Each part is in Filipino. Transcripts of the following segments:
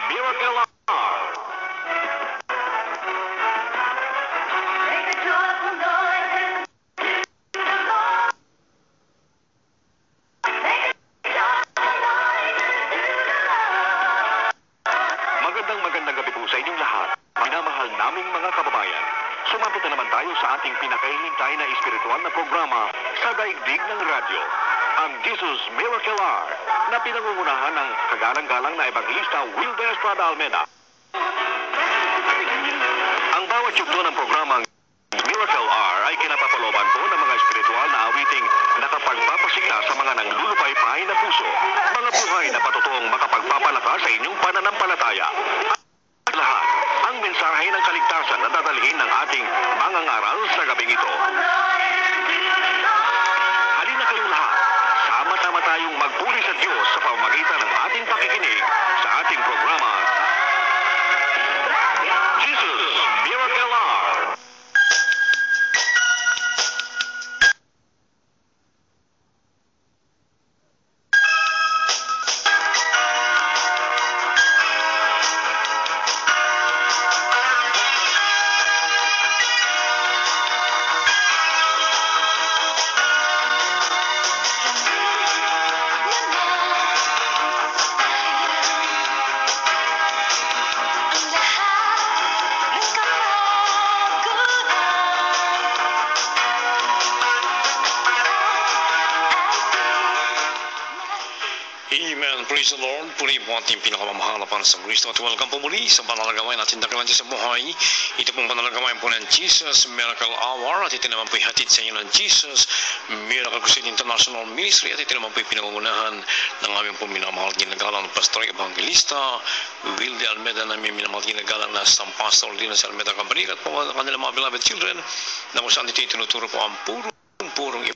Miracle Hour. Magandang gabi po sa inyong lahat, minamahal naming mga kababayan. Sumapit na naman tayo sa ating pinakahihintay na espiritual na programa sa daigdig ng radyo, ang Jesus Miracle Hour, na pinangungunahan ng kagalang-galang na Evangelista Wilder Estrada Almeida. Ang bawat yugto ng programang Miracle Hour ay kinapapaloban po ng mga espiritual na awiting nakapagpapasigla sa mga nanglulupaypay na puso, mga buhay na patotoong makapagpapalakas sa inyong pananampalataya. At lahat, ang mensahe ng kaligtasan na dadalhin ng ating mangangaral sa gabing ito. Halina kayong lahat, sama-sama tayong magpuri sa Diyos sa pamamagitan ng ating pakikinig sa ating programa, Jesus Miracle Hour. Amen. Praise the Lord. Puri po ating pinakamamahal na Panginoong Kristo at welcome po muli sa panalagawain natin dakilan sa buhay. Ito pong panalagawain po ng Jesus Miracle Hour at ito naman po ihatid sa inyo ng Jesus Miracle Crusade International Ministry at ito naman po pinangungunahan ng aming po minamahal ginagalang na Pastor Evangelista Wilder Almeida, na aming minamahal ginagalang na San Pastor Linas Almeida Cabrera at po ang kanilang mga beloved children na kung saan ito itinuturo po ang purong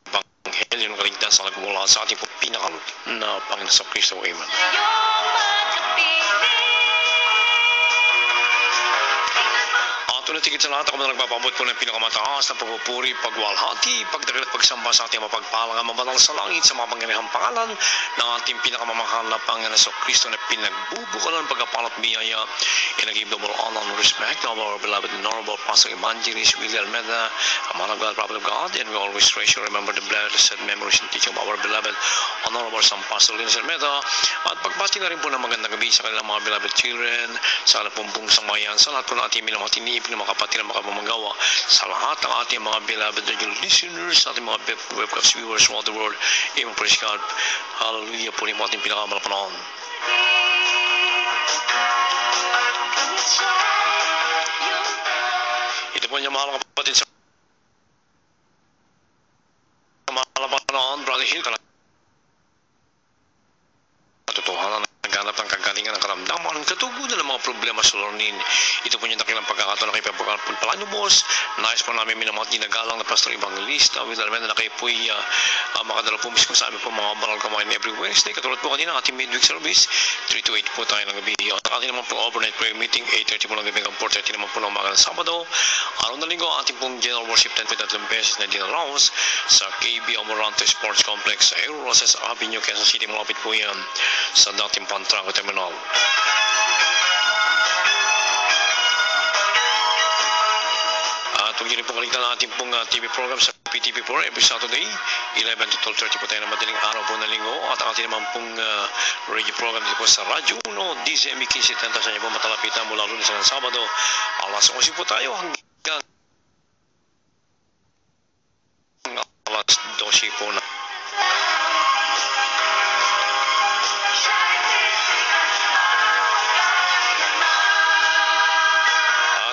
Evangelyo ng kaligtasan sa nagmula sa ating po pinakal na Panginoon sa Kristo. Amen. At tigit sa lahat, ako na nagpapabot po ng pinakamataas na pagpupuri, pagwalhati, pagdakil at pagsamba sa ating mapagpalang ang mabanal sa langit sa mga pangyarihang pangalan ng ating pinakamamahal na Panginoon sa Kristo na pinagbubukalan pagkapalat biyaya. And I give the honor and respect of our beloved and honorable Pastor Evangelist Wilder Almeida, a man of God, prophet of God, and we always treasure remember the blessed memories and teaching of our beloved honorable San Pastor Linas Almeida. At pagbati na rin po ng magandang gabi sa kanilang mga beloved children, sa alapumpong samayan, sa lahat po ng ating minamatinib, ng mga kapatid na makapamagawa, sa lahat ng ating mga beloved radio listeners, sa ating mga webcast viewers throughout the world. Amen. Praise God. Hallelujah po rin mo ating pinakamalapanaon. Ito po niya mga kapatid sa malapanaon, Brother Hill, katotohanan na naghanap ng kagalingan ng karamdaman, katugunan ng mga problema sa lornin. Ito po yung dakilang pagkakataon na kayo pagpapalano, boss. Nais po namin minamahal ginagalang na Pastor Evangelista Wilder Almeida na kayo po makadala po mismo sa amin po mga banal kamayan every Wednesday. Katulad po kanina ating midweek service, 3 to 8 po tayo ng gabi. At ating naman po overnight prayer meeting, 8:30 po ng gabi hanggang 4:30 naman po ng umaga ng Sabado. Araw na linggo, ating pong general worship 10.3 beses na dinner rounds sa KB Amoranto Sports Complex sa Aero Roses Avenue, Quezon City. Malapit po yan sa dating Pantranco Terminal. At huwag niyo rin pong kaligtan ang ating pong TV program sa PTV4 every Saturday, 11 to 12:30 po tayo ng madaling araw po na linggo. At ang ating naman pong radio program dito po sa Radyo 1, DZME 1570 sa inyo po matalapitan mula Lunes hanggang Sabado. Alas 11 po tayo hanggang alas 12 po na.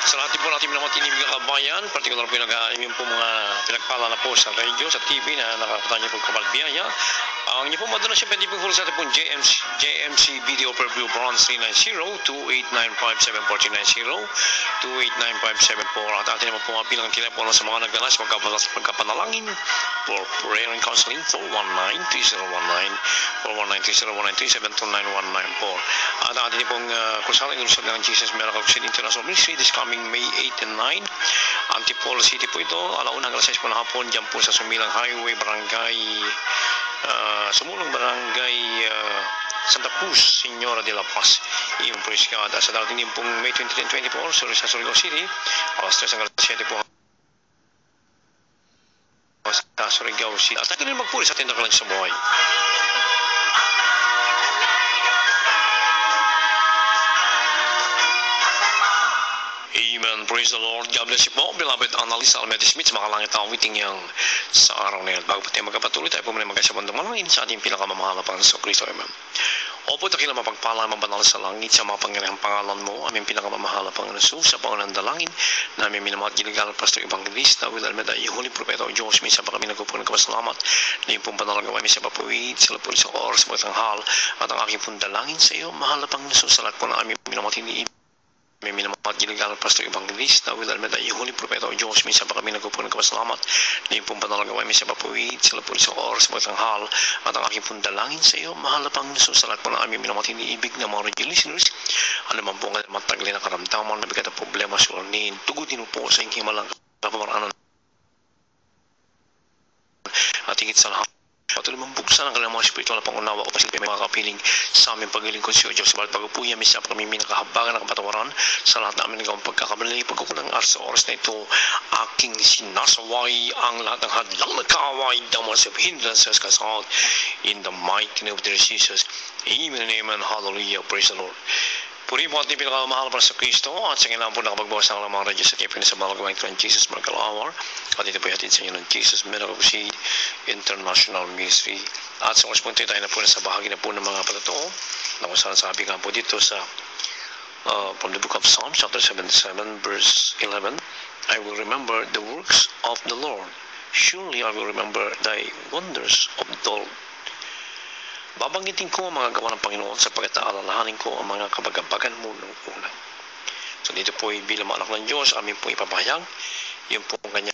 Sa lahat po natin minamatinib ng kabayan, partikular po yung po mga pinagpala na po sa radio, sa TV na nakakita niyo po kamalbiyaya. Ang niyo po madala siya, pwede po sa ating pong JMC Video Overview Bronze 390-28957-490, 28957-4. At atin naman po mga pilang telepono sa mga nagdanas pagkapanalangin for prayer and counseling, 419-3019-419-3019-3729194. At atin pong kusalang ilusad ng Jesus Miracle Crusade International Ministry this coming May 8 and 9. Antipolo City po ito, alauna hanggang 6 po ng hapon, dyan po sa Sumilang Highway, Barangay Sumulong Barangay Santa Cruz, Señora de la Paz. Yung praise God. Sa darating din pong May 23 and 24, sa Surigao City, alas 3 hanggang 7 po sa Surigao City. At tayo rin magpuri sa tindahan lang sa buhay. Amen. Praise the Lord. God bless you po. Beloved Annalisa Almeida Smith sa makalangit na awiting yang sa araw na yan. Bago po tayo magkapatuloy, tayo po muna magkasabandang malangin sa ating pinakamamahal na Panginoon Kristo. Amen. Opo, takila mapagpala mabanal sa langit sa mga pangyarihang pangalan mo, aming pinakamamahal na Panginoon Jesus, sa pangunang dalangin, na aming minamahal ginigal Pastor Evangelista, Will Almeida, Ihuli Propeta o Diyos, minsan pa kami nagpupunan kapasalamat, na yung pong panalagawa, minsan pa puwid, sila po sa oras, sa mga tanghal, at ang aking pong dalangin sa iyo, mahal na Panginoon Jesus, sa lahat po na aming minamahal may minamahal ginigal Pastor Evangelista, Will Almeida, Ihuli Propeta o Diyos, minsan pa kami nagpupunan kapasalamat, na yung pong panalagawa, minsan pa puwid, sila po sa oras, sa mga tanghal, at ang aking pong dalangin sa iyo, mahal na Panginoon Jesus, sa lahat po na aming minamahal iniibig na mga radio listeners, ano man po ang matagli na karamdaman, nabigat na problema sa ulanin, tugudin mo po sa inyong himalang kapamaraanan, at higit sa lahat, patuloy mambuksan ang kanilang mga spiritual na pangunawa o pasilipin mga kapiling sa aming paglilingkod sa Diyos. Sa bawat pagpupuya, misa pa kami minakahabagan ng kapatawaran sa lahat namin nagawang pagkakamali. Pagkukunang sa oras na ito, aking sinasaway ang lahat ng hadlang na kaaway, damas of hindrances kasal, in the mighty name of Jesus. Amen and amen. Hallelujah. Praise the Lord. Puri po ating pinakamahal para sa Kristo at sa kailangan po nakapagbawas ng mga radyo sa tipin sa mga gawang ito ng Jesus Miracle Hour at ito po hatid sa inyo ng Jesus Miracle Crusade International Ministry at sa oras po tayo na po na sa bahagi na po ng mga patotoo na kung saan sabi nga po dito sa from the book of Psalms chapter 77 verse 11, I will remember the works of the Lord, surely I will remember thy wonders of the Lord. Babanggitin ko ang mga gawa ng Panginoon sapagkat aalalahanin ko ang mga kabagabagan mo ng una. So dito po bilang anak ng Diyos, amin po ipapahayag, yun po ang kanya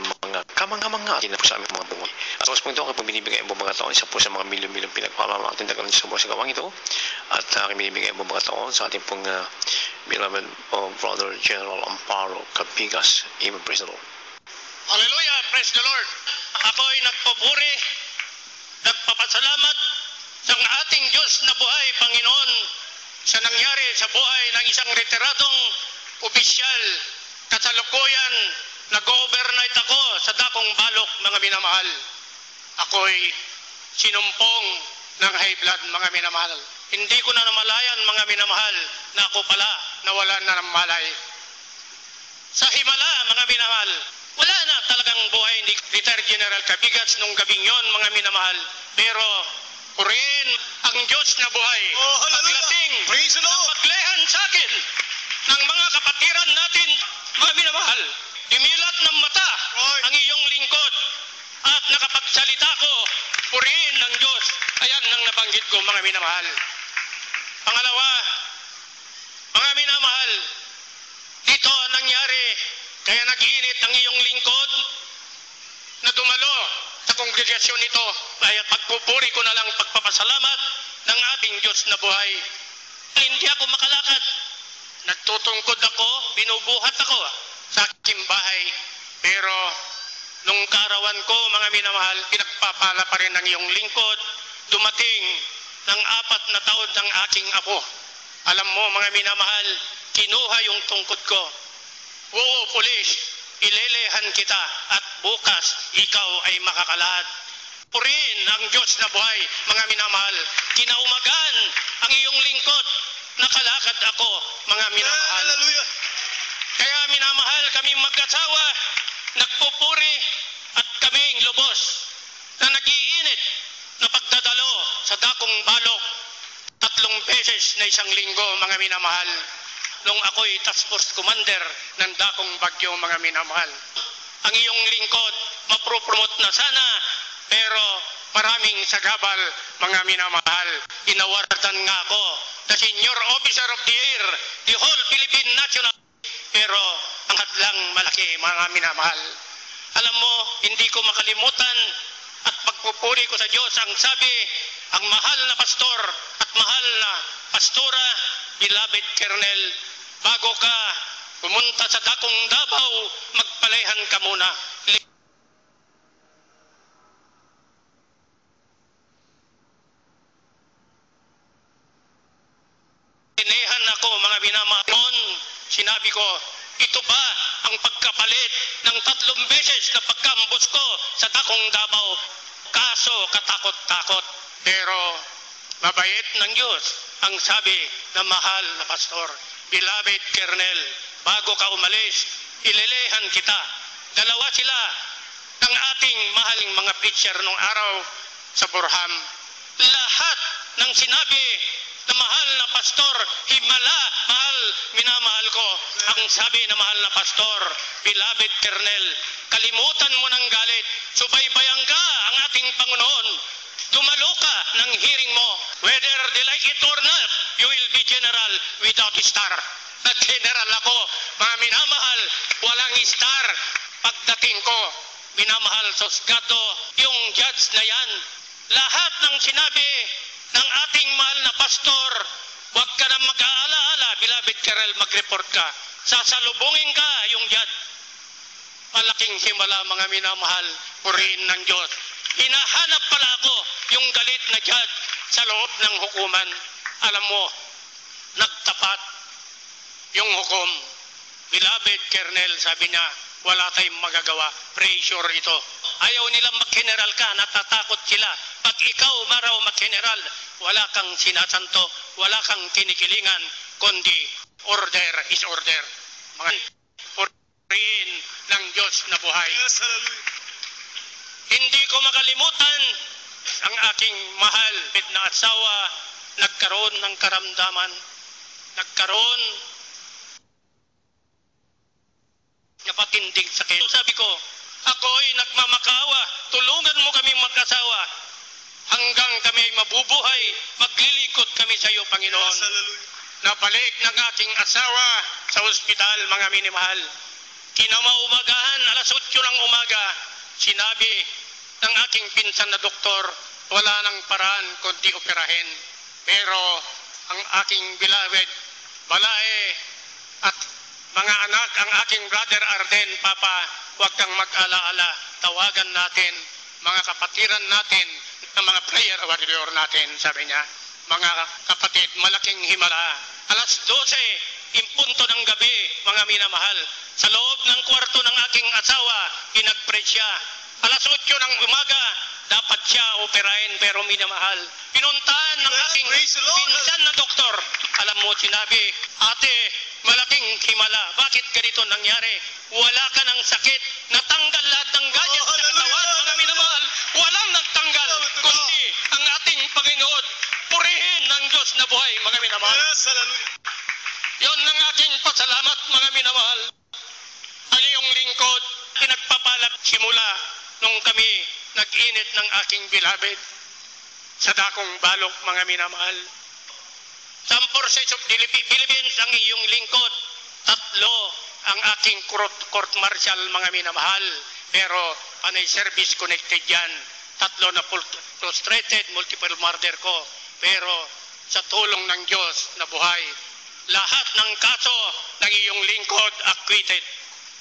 mga kamanga-manga din po sa aming mga buhay. At sa po ito, aking po binibigay ang mga taon, isa po sa mga milyon-milyon pinagpala natin tagalan sa buhay sa gawang ito. At aking binibigay ang mga taon sa ating pong beloved Brother General Amparo Capigas. Amen. Praise the Lord. Hallelujah! Praise the Lord! Ako'y nagpupuri, nagpapasalamat sa ating Diyos na buhay, Panginoon, sa nangyari sa buhay ng isang retiradong opisyal. Kasalukuyan, nag-overnight ako sa dakong balok, mga minamahal. Ako'y sinumpong ng high blood, mga minamahal. Hindi ko na namalayan, mga minamahal, na ako pala nawalan na ng malay. Sa himala, mga minamahal, wala na talagang buhay ni Retired General Capigas nung gabing yon, mga minamahal. Pero, purihin ang Diyos na buhay. Oh, hallelujah! Paglating, Praise the Lord! paglehan sa akin ng mga kapatiran natin, mga minamahal. Dimilat ng mata ang iyong lingkod at nakapagsalita ko, purihin ng Diyos. Ayan ang nabanggit ko, mga minamahal. Pangalawa, mga minamahal, dito nangyari, kaya nag-init ang iyong lingkod na dumalo sa kongregasyon nito. Kaya pagpupuri ko na lang pagpapasalamat ng ating Diyos na buhay. Hindi ako makalakad. Nagtutungkod ako, binubuhat ako sa aking bahay. Pero nung karawan ko, mga minamahal, pinagpapala pa rin ang iyong lingkod. Dumating ng 4 na taon ng aking apo. Alam mo, mga minamahal, kinuha yung tungkod ko. Oo, pulis, ilelehan kita at bukas ikaw ay makakalahad. Purihin ang Diyos na buhay, mga minamahal. Kinaumagan ang iyong lingkod, nakalakad ako, mga minamahal. Hallelujah! Kaya minamahal, kaming mag-asawa, nagpupuri at kaming lubos na nag-iinit na pagdadalo sa dakong balok 3 beses na isang linggo, mga minamahal. Nung ako'y task force commander ng dakong bagyo, mga minamahal. Ang iyong lingkod, mapropromote na sana, pero maraming sagabal, mga minamahal. Inawardan nga ako, the Senior Officer of the Year, the whole Philippine National. Pero ang hadlang malaki, mga minamahal. Alam mo, hindi ko makalimutan at pagpupuri ko sa Diyos ang sabi, ang mahal na pastor at mahal na pastora, beloved Colonel, bago ka pumunta sa dakong Davao, magpalehan ka muna. ako, mga minamahal. Sinabi ko, ito ba ang pagkapalit ng 3 beses na pagkambos ko sa Dakong Davao? Kaso katakot-takot. Pero mabait ng Diyos ang sabi ng mahal na pastor, Beloved Colonel, bago ka umalis, ilelehan kita. Dalawa sila ng ating mahaling mga preacher nung araw sa Burham. Lahat ng sinabi na mahal na pastor, himala, mahal, minamahal ko. Ang sabi na mahal na pastor, Beloved Colonel, kalimutan mo ng galit, subaybayan ka ang ating Panginoon. Dumalo ka ng hearing mo. Whether they like it or not, you will be general without star. Nag-general ako, mga minamahal, walang star. Pagdating ko, minamahal Sosgato, yung judge na yan, lahat ng sinabi ng ating mahal na pastor, huwag ka na mag-aala-ala, Beloved Colonel, mag-report ka. Sasalubungin ka yung judge. Malaking himala, mga minamahal, purihin ng Diyos. Hinahanap pala ako yung galit na judge sa loob ng hukuman. Alam mo, nagtapat yung hukom. Beloved Colonel, sabi niya, wala tayong magagawa. Pressure ito. Ayaw nilang mag-general ka, natatakot sila. Pag ikaw maraw mag-general, wala kang sinasanto, wala kang kinikilingan, kundi order is order. Mga purihin ng Diyos na buhay. Hindi ko makalimutan ang aking mahal na asawa, nagkaroon ng karamdaman, nagkaroon na patinding sakit. Sabi ko, ako'y nagmamakawa, tulungan mo kami mag-asawa hanggang kami ay mabubuhay, maglilingkod kami sa iyo, Panginoon. Nabalik ng aking asawa sa ospital, mga minimahal. Kinamaumagahan, 8:00 ng umaga, sinabi ng aking pinsan na doktor, wala nang paraan kundi operahin. Pero ang aking beloved, balae at mga anak, ang aking brother Arden, Papa, huwag kang mag-ala-ala. Tawagan natin, mga kapatiran natin, ng mga prayer warrior natin, sabi niya. Mga kapatid, malaking himala. 12:00, impunto ng gabi, mga minamahal. Sa loob ng kwarto ng aking asawa, pinag-pray siya. 8:00 ng umaga, dapat siya operahin, pero minamahal. Pinuntahan ng aking pinsan na doktor. Alam mo, sinabi, ate, malaking himala. Bakit ganito nangyari? Wala ka ng sakit. Natanggal lahat ng gadget sa katawan, mga minamahal. Walang nagtanggal, kundi ang ating Panginoon. Purihin ng Diyos na buhay, mga minamahal. Yon ang aking pasalamat, mga minamahal. Ang iyong lingkod, pinagpapalap simula nung kami nag-init ng aking beloved sa Dakong Balok, mga minamahal. Sa Forces of the Philippines, ang iyong lingkod, 3 ang aking court martial, mga minamahal. Pero panay service connected yan. 3 na frustrated, multiple murder ko. Pero sa tulong ng Diyos na buhay, lahat ng kaso ng iyong lingkod acquitted.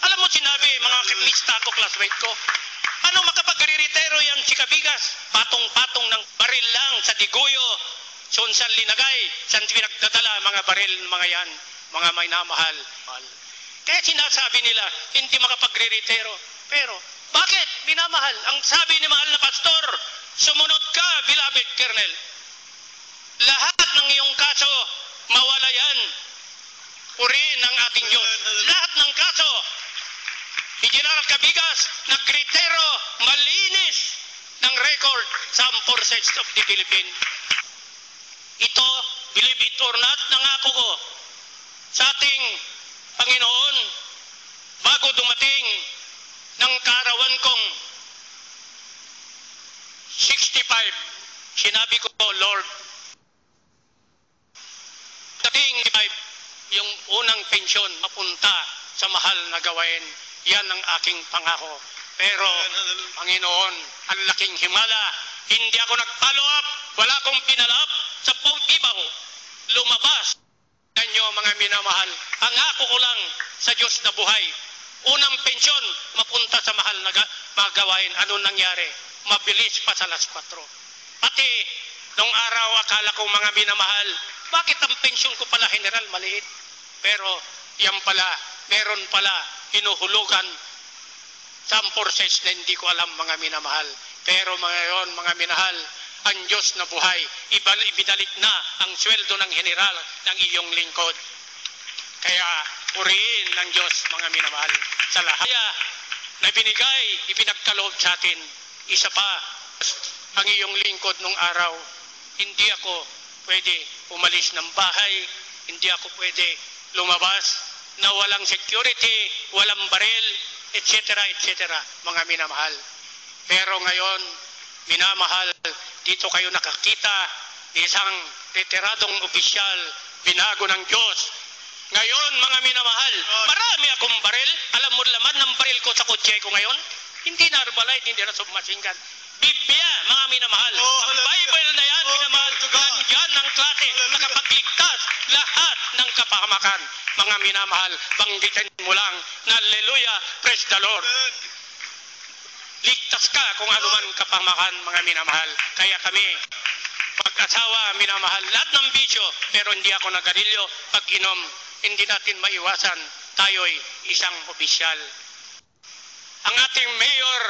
Alam mo, sinabi, mga kimista ko, classmate ko, ano makapag-retiro yan si Kabigas? Patong-patong ng baril lang sa Diguyo, Sonsan Linagay, saan pinagdadala mga baril, mga yan, mga may namahal. Kaya sinasabi nila, hindi makapag-retiro. Pero, bakit? Minamahal. Ang sabi ni mahal na pastor, sumunod ka, Beloved Colonel. Lahat ng iyong kaso, mawala yan. Purihin ng ating Diyos. Lahat ng kaso, ni General Cabigas, nagretiro, malinis ng record sa Forces of the Philippines. Ito, believe it or not, nangako ko sa ating Panginoon bago dumating ng kaarawan kong 65. Sinabi ko, Lord, dating 5, yung unang pensyon mapunta sa mahal na gawain. Yan ang aking pangako. Pero, Panginoon, ang laking himala, hindi ako nag-follow up, wala akong pinalap sa Ibaw. Lumabas kanyo, mga minamahal. Ang ako ko lang sa Diyos na buhay. Unang pensyon, mapunta sa mahal na magawain. Anong nangyari? Mabilis pa sa 4. Pati, nung araw, akala ko, mga minamahal, Bakit ang pensyon ko pala, General, maliit? Pero yan pala, meron pala hinuhulugan some forces na hindi ko alam, mga minamahal. Pero ngayon, mga minahal, ang Diyos na buhay, ibinalik na ang sweldo ng general ng iyong lingkod. Kaya purihin ng Diyos, mga minamahal, sa lahat na binigay, ipinagkaloob sa atin. Isa pa, ang iyong lingkod nung araw, hindi ako pwede umalis ng bahay, hindi ako pwede lumabas na walang security, walang baril, etc., etc., mga minamahal. Pero ngayon, minamahal, dito kayo nakakita isang retiradong opisyal, binago ng Diyos. Ngayon, mga minamahal, marami akong baril. Alam mo laman ng baril ko sa kotse ko ngayon? Hindi na arbalite, hindi na submachine-gun. Biblia, mga minamahal. Ang Bible na yan, minamahal, nandyan ng klase, nakapagligtas lahat ng kapahamakan. Mga minamahal, banggitin mo lang na hallelujah, praise the Lord. Ligtas ka kung anuman kapahamakan, mga minamahal. Kaya kami, pag-asawa, minamahal, lahat ng bisyo, pero hindi ako nagarilyo, pag-inom, hindi natin maiwasan, tayo'y isang opisyal. Ang ating mayor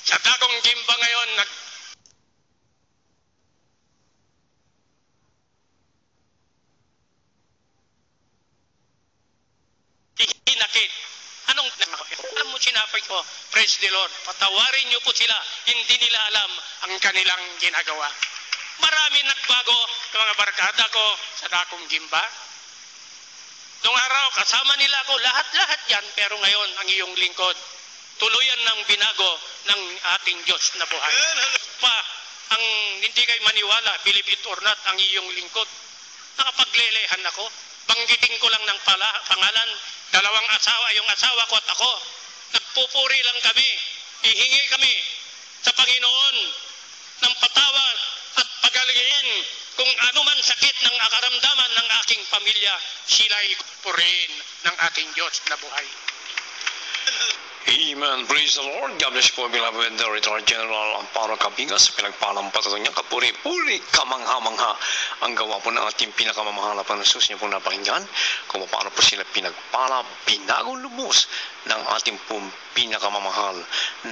sa Dagong Gimba ngayon, hinakit. Alam mo, sinapay ko, praise the Lord, patawarin niyo po sila, hindi nila alam ang kanilang ginagawa. Marami nagbago ng mga barkada ko sa Dagong Gimba. Noong araw, kasama nila ako, lahat-lahat yan, pero ngayon, ang iyong lingkod, tuluyan ng binago ng ating Diyos na buhay. Pa, ang hindi kayo maniwala, believe it or not, ang iyong lingkod, nakapaglelehan ako, banggitin ko lang ng pangalan, dalawang asawa, yung asawa ko at ako, nagpupuri lang kami, hihingi kami sa Panginoon ng patawad at pagalingan kung anuman sakit ng karamdaman ng aking pamilya, sila'y purihin ng ating Diyos na buhay. Amen. Praise the Lord. God bless po, beloved Retired General Amparo Cabigas. Pinagpalang patatong niya, kapuri-puri, kamangha-mangha ang gawa po ng ating pinakamamahal na Panginoon niya po napakinggan. Kung paano po sila pinagpala, binagong lubos ng ating pong pinakamamahal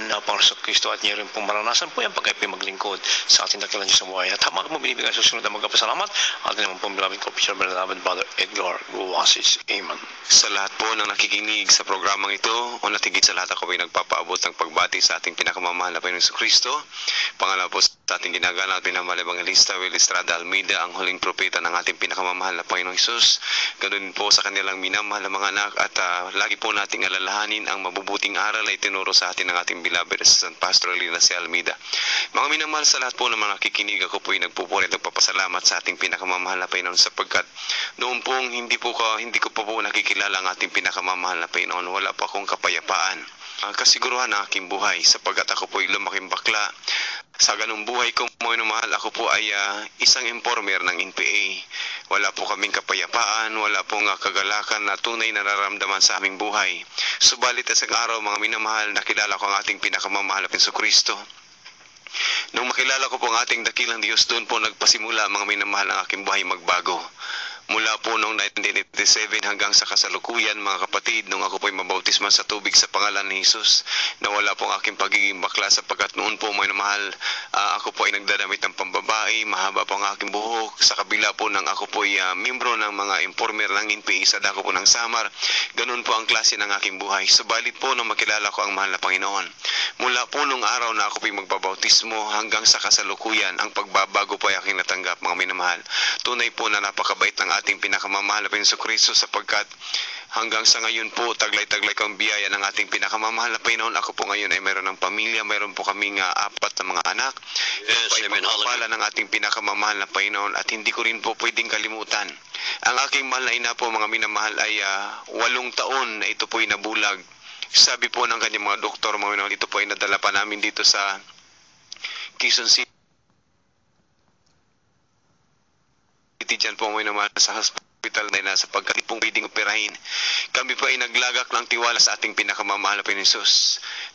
na Panginoon Kristo at niya rin pong maranasan po yan pagkay maglingkod sa ating dakilan niyo sa buhay. At habang mo binibigay sa susunod na magkapasalamat, atin naman pong beloved co-official beloved Brother Edgar Guasis. Amen. Sa lahat po ng nakikinig sa programang ito, o natigit sa lahat ako ay nagpapaabot ng pagbati sa ating pinakamamahal na Panginoon Kristo. Pangalawa po sa ating ginagana at pinamahal Evangelista Will Estrada Almeida, ang huling propeta ng ating pinakamamahal na Panginoong Hesus. Ganoon po sa kanilang minamahal na mga anak at lagi po nating alalahanin ang mabubuting aral ay tinuro sa atin ng ating beloved Assistant Pastor Lina C. Almeida. Mga minamahal, sa lahat po ng mga nakikinig, ako po ay nagpupuri at nagpapasalamat sa ating pinakamamahal na Panginoon sapagkat noon pong hindi ko pa po nakikilala ang ating pinakamamahal na Panginoon. Wala pa akong kapayapaan. Kasiguruhan ng aking buhay sapagkat ako po ay lumaking bakla. Sa ganung buhay ko, mga mahal, ako po ay isang informer ng NPA. Wala po kaming kapayapaan, wala pong kagalakan na tunay na nararamdaman sa aming buhay. Subalit sa araw, mga minamahal, nakilala ko ang ating pinakamamahal na Kristo. Nung makilala ko po ang ating dakilang Diyos, doon po nagpasimula, mga minamahal, ang aking buhay magbago. Mula po noong 1987 hanggang sa kasalukuyan, mga kapatid, nung ako po'y mabautisman sa tubig sa pangalan ni Jesus, nawala po ang aking pagiging bakla sapagkat noon po, mga mahal, ako po ay nagdadamit ng pambabae, mahaba po ang aking buhok, sa kabila po ng ako po'y membro ng mga informer ng NPA sa dako po ng Samar. Ganun po ang klase ng aking buhay. Subalit po nung makilala ko ang mahal na Panginoon, mula po nung araw na ako po'y magbabautismo hanggang sa kasalukuyan, ang pagbabago po ay aking natanggap, mga minamahal. Tunay po na napakabait ng ating pinakamamahal na Panginoon Kristo sapagkat hanggang sa ngayon po taglay-taglay kang biyaya ng ating pinakamamahal na Panginoon. Ako po ngayon ay mayroon ng pamilya, mayroon po kaming 4 na mga anak. Yes, amen. Hallelujah. Ng ating pinakamamahal na Panginoon at hindi ko rin po pwedeng kalimutan. Ang aking mahal na ina po, mga minamahal, ay 8 taon na ito po ay nabulag. Sabi po ng kanyang mga doktor, mga minamahal, ito po ay nadala pa namin dito sa Quezon City. Diyan po ngayon naman sa hospital hospital na sapagkat pong pwedeng operahin. Kami po ay naglagak ng tiwala sa ating pinakamamahal na Panginoon.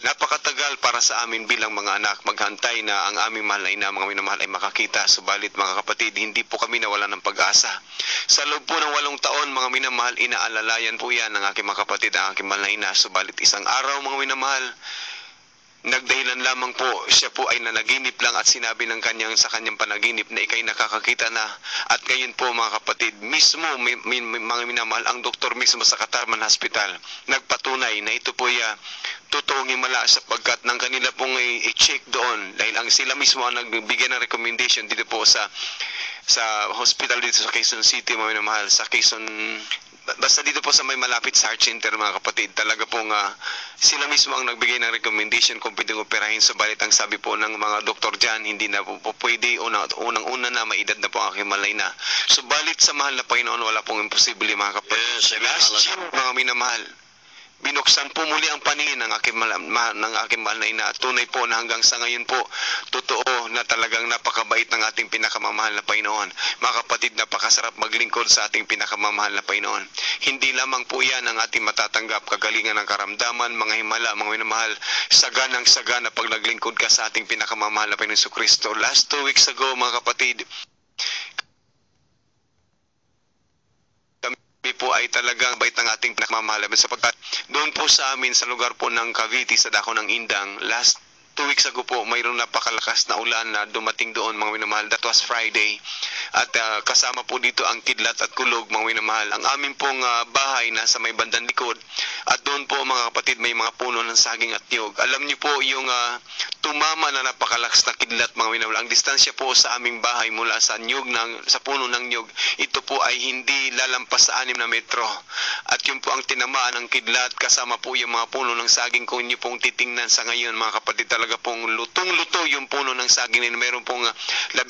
Napakatagal para sa amin bilang mga anak maghantay na ang aming mahal na ina, mga minamahal, ay makakita. Subalit mga kapatid, hindi po kami nawalan ng pag-asa. Sa loob po ng 8 taon, mga minamahal, inaalalayan po yan ng aking mga kapatid, ang aking mahal na ina. Subalit isang araw, mga minamahal, nagdahilan lamang po, siya po ay nanaginip lang at sinabi ng sa kanyang panaginip na ikay nakakakita na. At ngayon po mga kapatid, mismo mga minamahal, ang doktor mismo sa Katarman Hospital nagpatunay na ito po ay totoong himala sapagkat ng kanila pong i-check doon dahil ang sila mismo ang nagbigay ng recommendation dito po sa hospital dito sa Quezon City, mga minamahal, sa Quezon. Basta dito po sa may malapit sa Heart Center, mga kapatid, talaga pong sila mismo ang nagbigay ng recommendation kung pwedeng operahin. Subalit ang sabi po ng mga doktor dyan, hindi na po pwede, unang-una na may edad na po ang aking malay na. Subalit sa mahal na Panginoon, wala pong imposible, mga kapatid. Yes, last year, mga minamahal, binuksan po muli ang paningin ng aking mahal na ina. At tunay po na hanggang sa ngayon po, totoo na talagang napakabait ng ating pinakamamahal na Panginoon. Mga kapatid, napakasarap maglingkod sa ating pinakamamahal na Panginoon. Hindi lamang po yan ang ating matatanggap, kagalingan ng karamdaman, mga himala, mga minamahal, saganang sagana pag naglingkod ka sa ating pinakamamahal na Panginoon Jesucristo. Last 2 weeks ago, mga kapatid, kami po ay talagang bait ng ating pinakamamahal sapagkat doon po sa amin sa lugar po ng Cavite sa dako ng Indang, last 2 weeks ago po, mayroong napakalakas na ulan na dumating doon, mga minamahal. That was Friday. At kasama po dito ang kidlat at kulog, mga minamahal. Ang aming pong bahay nasa may bandang likod. At doon po, mga kapatid, may mga puno ng saging at niyog. Alam niyo po yung tumama na napakalakas na kidlat, mga minamahal. Ang distansya po sa aming bahay mula sa puno ng niyog, ito po ay hindi lalampas sa 6 na metro. At yun po ang tinamaan ng kidlat, kasama po yung mga puno ng saging. Kung niyo pong titingnan sa ngayon, mga kapatid, talaga pong lutong-luto yung puno ng saging na meron pong 12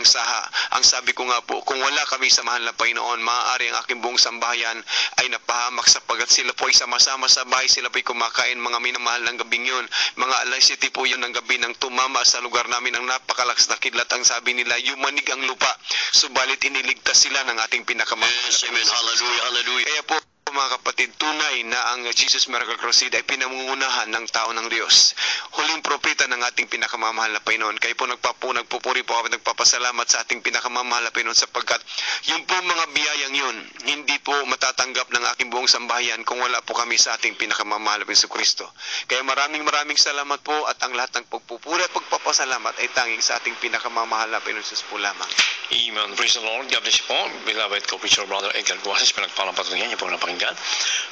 saha. Ang sabi ko nga po, kung wala kami sa mahal na Panginoon, maaari ang aking buong sambahayan ay napahamak sapagkat sila po ay sama-sama sa bahay, sila po ay kumakain, mga minamahal ng gabing yun. Mga alas 7 po yun ng gabi nang tumama sa lugar namin ang napakalakas na kidlat. Ang sabi nila, yumanig ang lupa, subalit iniligtas sila ng ating pinakamahal. Yes, amen. Hallelujah, hallelujah. Kaya po, mga kapatid, tunay na ang Jesus Miracle Crusade ay pinangungunahan ng tao ng Diyos. Huling propeta ng ating pinakamamahal na Panginoon. Kaya po nagpupuri po kami, nagpapasalamat sa ating pinakamamahal na Panginoon sapagkat yung po mga biyayang yun, hindi po matatanggap ng aking buong sambahayan kung wala po kami sa ating pinakamamahal na Jesucristo. Kaya maraming salamat po at ang lahat ng pagpupuri at pagpapasalamat ay tanging sa ating pinakamamahal na Panginoon Jesus po lamang. Amen. Praise the Lord. God bless you po. Beloved co-preacher brother Edgar Guases, pinagpalang patuloy niyo po napakinggan.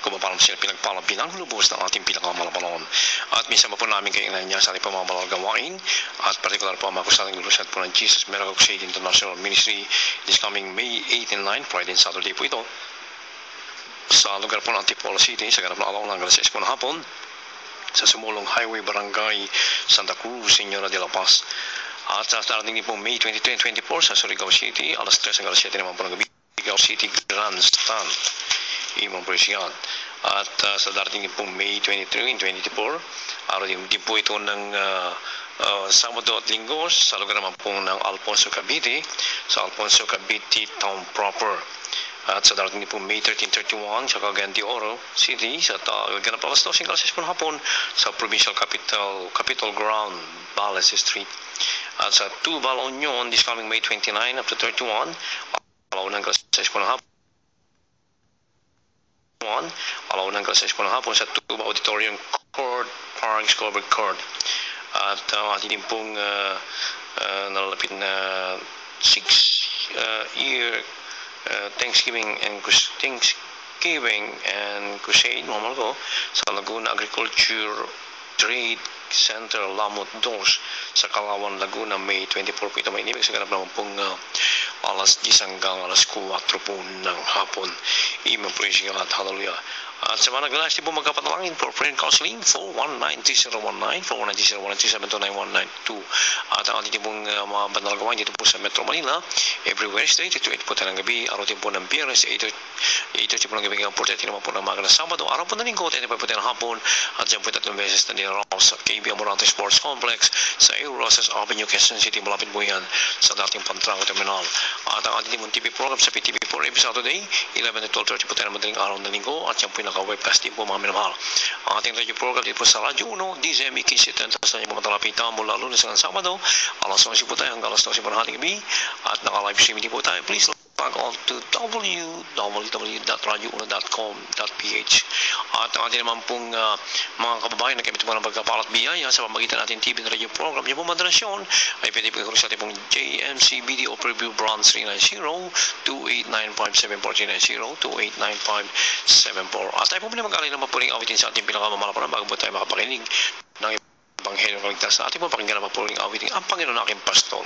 Kung paano sila pinagpalang pinanglubos ng ating pinakamalapanon. At minsan po namin kayo niya sa ating pamamalang gawain. At partikular po ang makusaling lulusad po ng Jesus Miracle Crusade International Ministry this coming May 8 and 9, Friday and Saturday po ito. Sa lugar po ng Antipolo City, sa ganap na alaw ng alas 6 po ng hapon. Sa Sumulong Highway, Barangay Santa Cruz, Señora de la Paz. At sa darating din po May 22 and 24 sa Surigao City, alas 3 hanggang alas 7 naman po ng gabi, Surigao City Grandstand. Imang praise God. At sa darating din po May 23 and 24, araw din po ito ng Sabado at Linggo sa lugar naman po ng Alfonso Cavite, sa Alfonso Cavite Town Proper. At sa darating din po May 13-31 sa Cagayan de Oro City, sa ganap alas 2 hanggang alas 6 po ng hapon sa Provincial Capitol Ground, Bales Street. At sa Tubal Union, this coming May 29 up to 31, alaw ng alas 6 po ng hapon. Alaw ng alas 6 po ng hapon sa Tuba Auditorium Court, Parks Covered Court. At atin din pong nalalapit na 6-year Thanksgiving and Crusade, mamahal ko, sa Laguna Agriculture Trade Center Lamot Dos sa Kalawan, Laguna, May 24 po ito. May inibig sa ganap naman pong alas 10 hanggang alas 4 po ng hapon. Amen. Praise God. Hallelujah. At sa mga naglalas din po magkapanalangin for friend counseling 419-019, 419-019, 729-192. At ang ating pong mga banal gawain dito po sa Metro Manila every Wednesday, dito 8 po tayo ng gabi, araw din po ng Biyernes, 8 po ng gabi hanggang 4 naman po ng mga na Sabado, araw po na linggo, 10 po tayo ng hapon, at dyan po 3 beses na din sa KB Amorante Sports Complex sa A. Rosas Avenue, Quezon City, malapit po yan sa dating Pantrango Terminal. At ang ating TV program sa PTV4 every Saturday, 11 to 12:30 po tayo ng madaling araw na linggo, at yan po yung naka-webcast din po mga minamahal. Ang ating radio program dito po sa Radyo 1, DZME Kisitan, sa inyo po matalapitan mula Lunes hanggang Sabado, alas 11 po tayo hanggang alas 12 po ng hating gabi, at naka-live streaming din po tayo. Please log on to www.radio1.com.ph. At ang ating naman pong mga kababayan na kami ito ng pagkapalat biyaya sa pamagitan natin TV na radio program. Yung pong moderasyon ay pwede po sa ating pong JMC Video Preview Branch 390-2895-7490, 2895-74. At tayo po muna mag-alay naman po rin awitin sa ating pinakamamalapanan bago po tayo makapakinig ng Ebanghelyo Kaligtas sa ating po pakinggan naman po rin awitin ang Panginoon aking Pastor.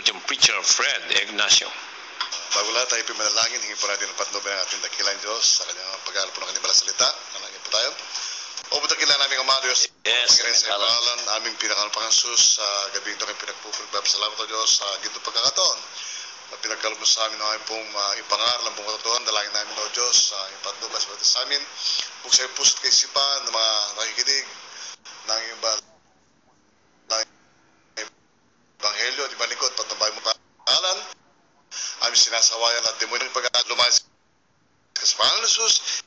ating preacher Fred Ignacio. Bago lahat tayo pimanalangin, hingin po natin ang patnubay ng ating dakilang Diyos sa kanyang pag-aaral po ng kanyang balang salita. Nanangin po tayo. O dakilang naming Ama Diyos, Yes, Panginoon sa amen. pangalan, aming pinakalang Jesus, sa gabing ito kayong pinagpupagpapasalamat o Diyos sa ginto pagkakataon. Na pinagkalog mo sa amin ang aming pong ipangaral ang buong katotohanan. Dalangin namin o Diyos sa iyong patnubay sa amin. Buksan yung puso't kaisipan ng mga nakikinig ng iyong Ebanghelyo, di ba lingkod, patnubay mo pangalan. Aming sinasawayan at demonyo ng pag-lumayas sa pangalan ng Jesus.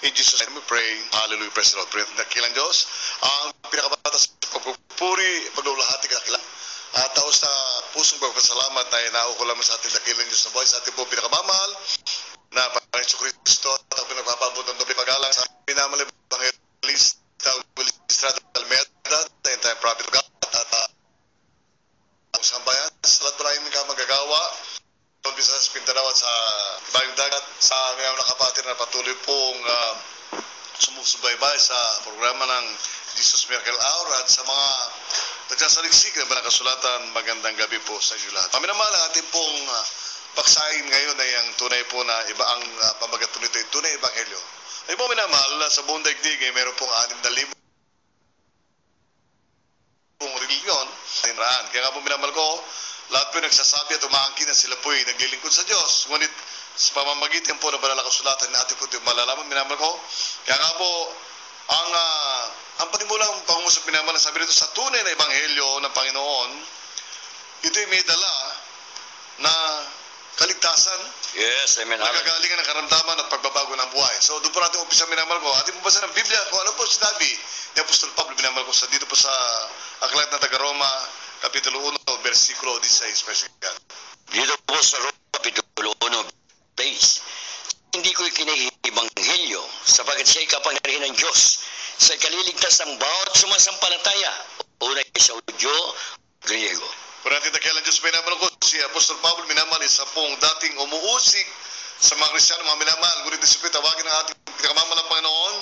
In Jesus' name we pray. Hallelujah. Praise the Lord. Praise the Dakilang Diyos. Ang pinakabatas pagpupuri, paglulahati kakilang. At ako sa pusong pagpasalamat na inao ko lamang sa ating dakilang Diyos na buhay sa ating po pinakamamahal na Panginoon Kristo at ako pinagpapabot ng doble pag-alang sa pinamalang Evangelista Willis Estrada Almeida, time prophet of God at ang sambayan sa lahat pa namin ka magagawa doon bisa sa Mindanao at sa Bayong Dagat sa mga nakapatid na patuloy pong sumusubaybay sa programa ng Jesus Miracle Hour at sa mga nagsasaliksik ng banang kasulatan, magandang gabi po sa inyo lahat. Paminamahal ang ating pong paksain ngayon ay ang tunay po na iba ang pamagat po nito ay tunay ebanghelyo. Ay po minamahal sa buong daigdig ay meron pong 6,000 religion, tinrahan. Kaya nga po minamahal ko, lahat po nagsasabi at umaangkin na sila po ay naglilingkod sa Diyos. Ngunit sa pamamagitan po ng banal na kasulatan natin po ito malalaman, minamahal ko. Kaya nga po, ang panimulang pangungusap minamahal, sabi nito sa tunay na ebanghelyo ng Panginoon, ito ay may dala na kaligtasan. Yes, amen. Nagagalingan ng karamdaman at pagbabago ng buhay. So doon po natin umpisa minamahal ko. Ating po basa ng Biblia kung ano po sinabi ni Apostol Pablo minamahal ko sa dito po sa Aklat ng Taga-Roma, Kapitulo 1, versikulo 16, versikulo. Dito po sa Roma, Kapitulo 1, base. Hindi ko ikinai-ebanghelyo sapagat siya'y kapangyarihan ng Diyos sa kaliligtas ng bawat sumasampalataya. Una sa Hudyo, Griego. Kung natin dakilang Diyos minamahal ko, si Apostol Pablo minamahal isa pong dating umuusig sa mga Kristiyano, mga minamahal. Ngunit isipin, tawagin ng ating pinakamamahal ng Panginoon.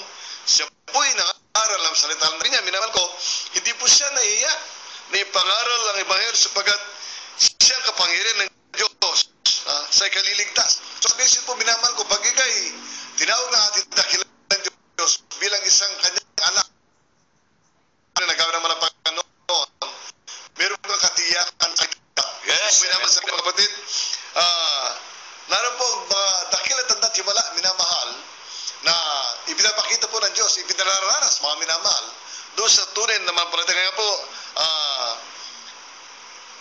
Siya po'y nangaral ng salita ng niya. Minamahal ko, hindi po siya nahiya na ipangaral ang ebanghelyo sapagat siya ang kapangyarihan ng Diyos sa ikaliligtas. So sabihin po minamahal ko, pag ikay tinawag na ating dakilang Diyos bilang isang kanyang anak na nagawin naman ang Panginoon, meron kang katiyakan sa kita. Yes, minamahal sa mga kapatid, naroon po mga dakilang tanda tiwala, minamahal, na ipinapakita po ng Diyos, ipinararanas mga minamahal, doon sa tunay na mananampalataya po,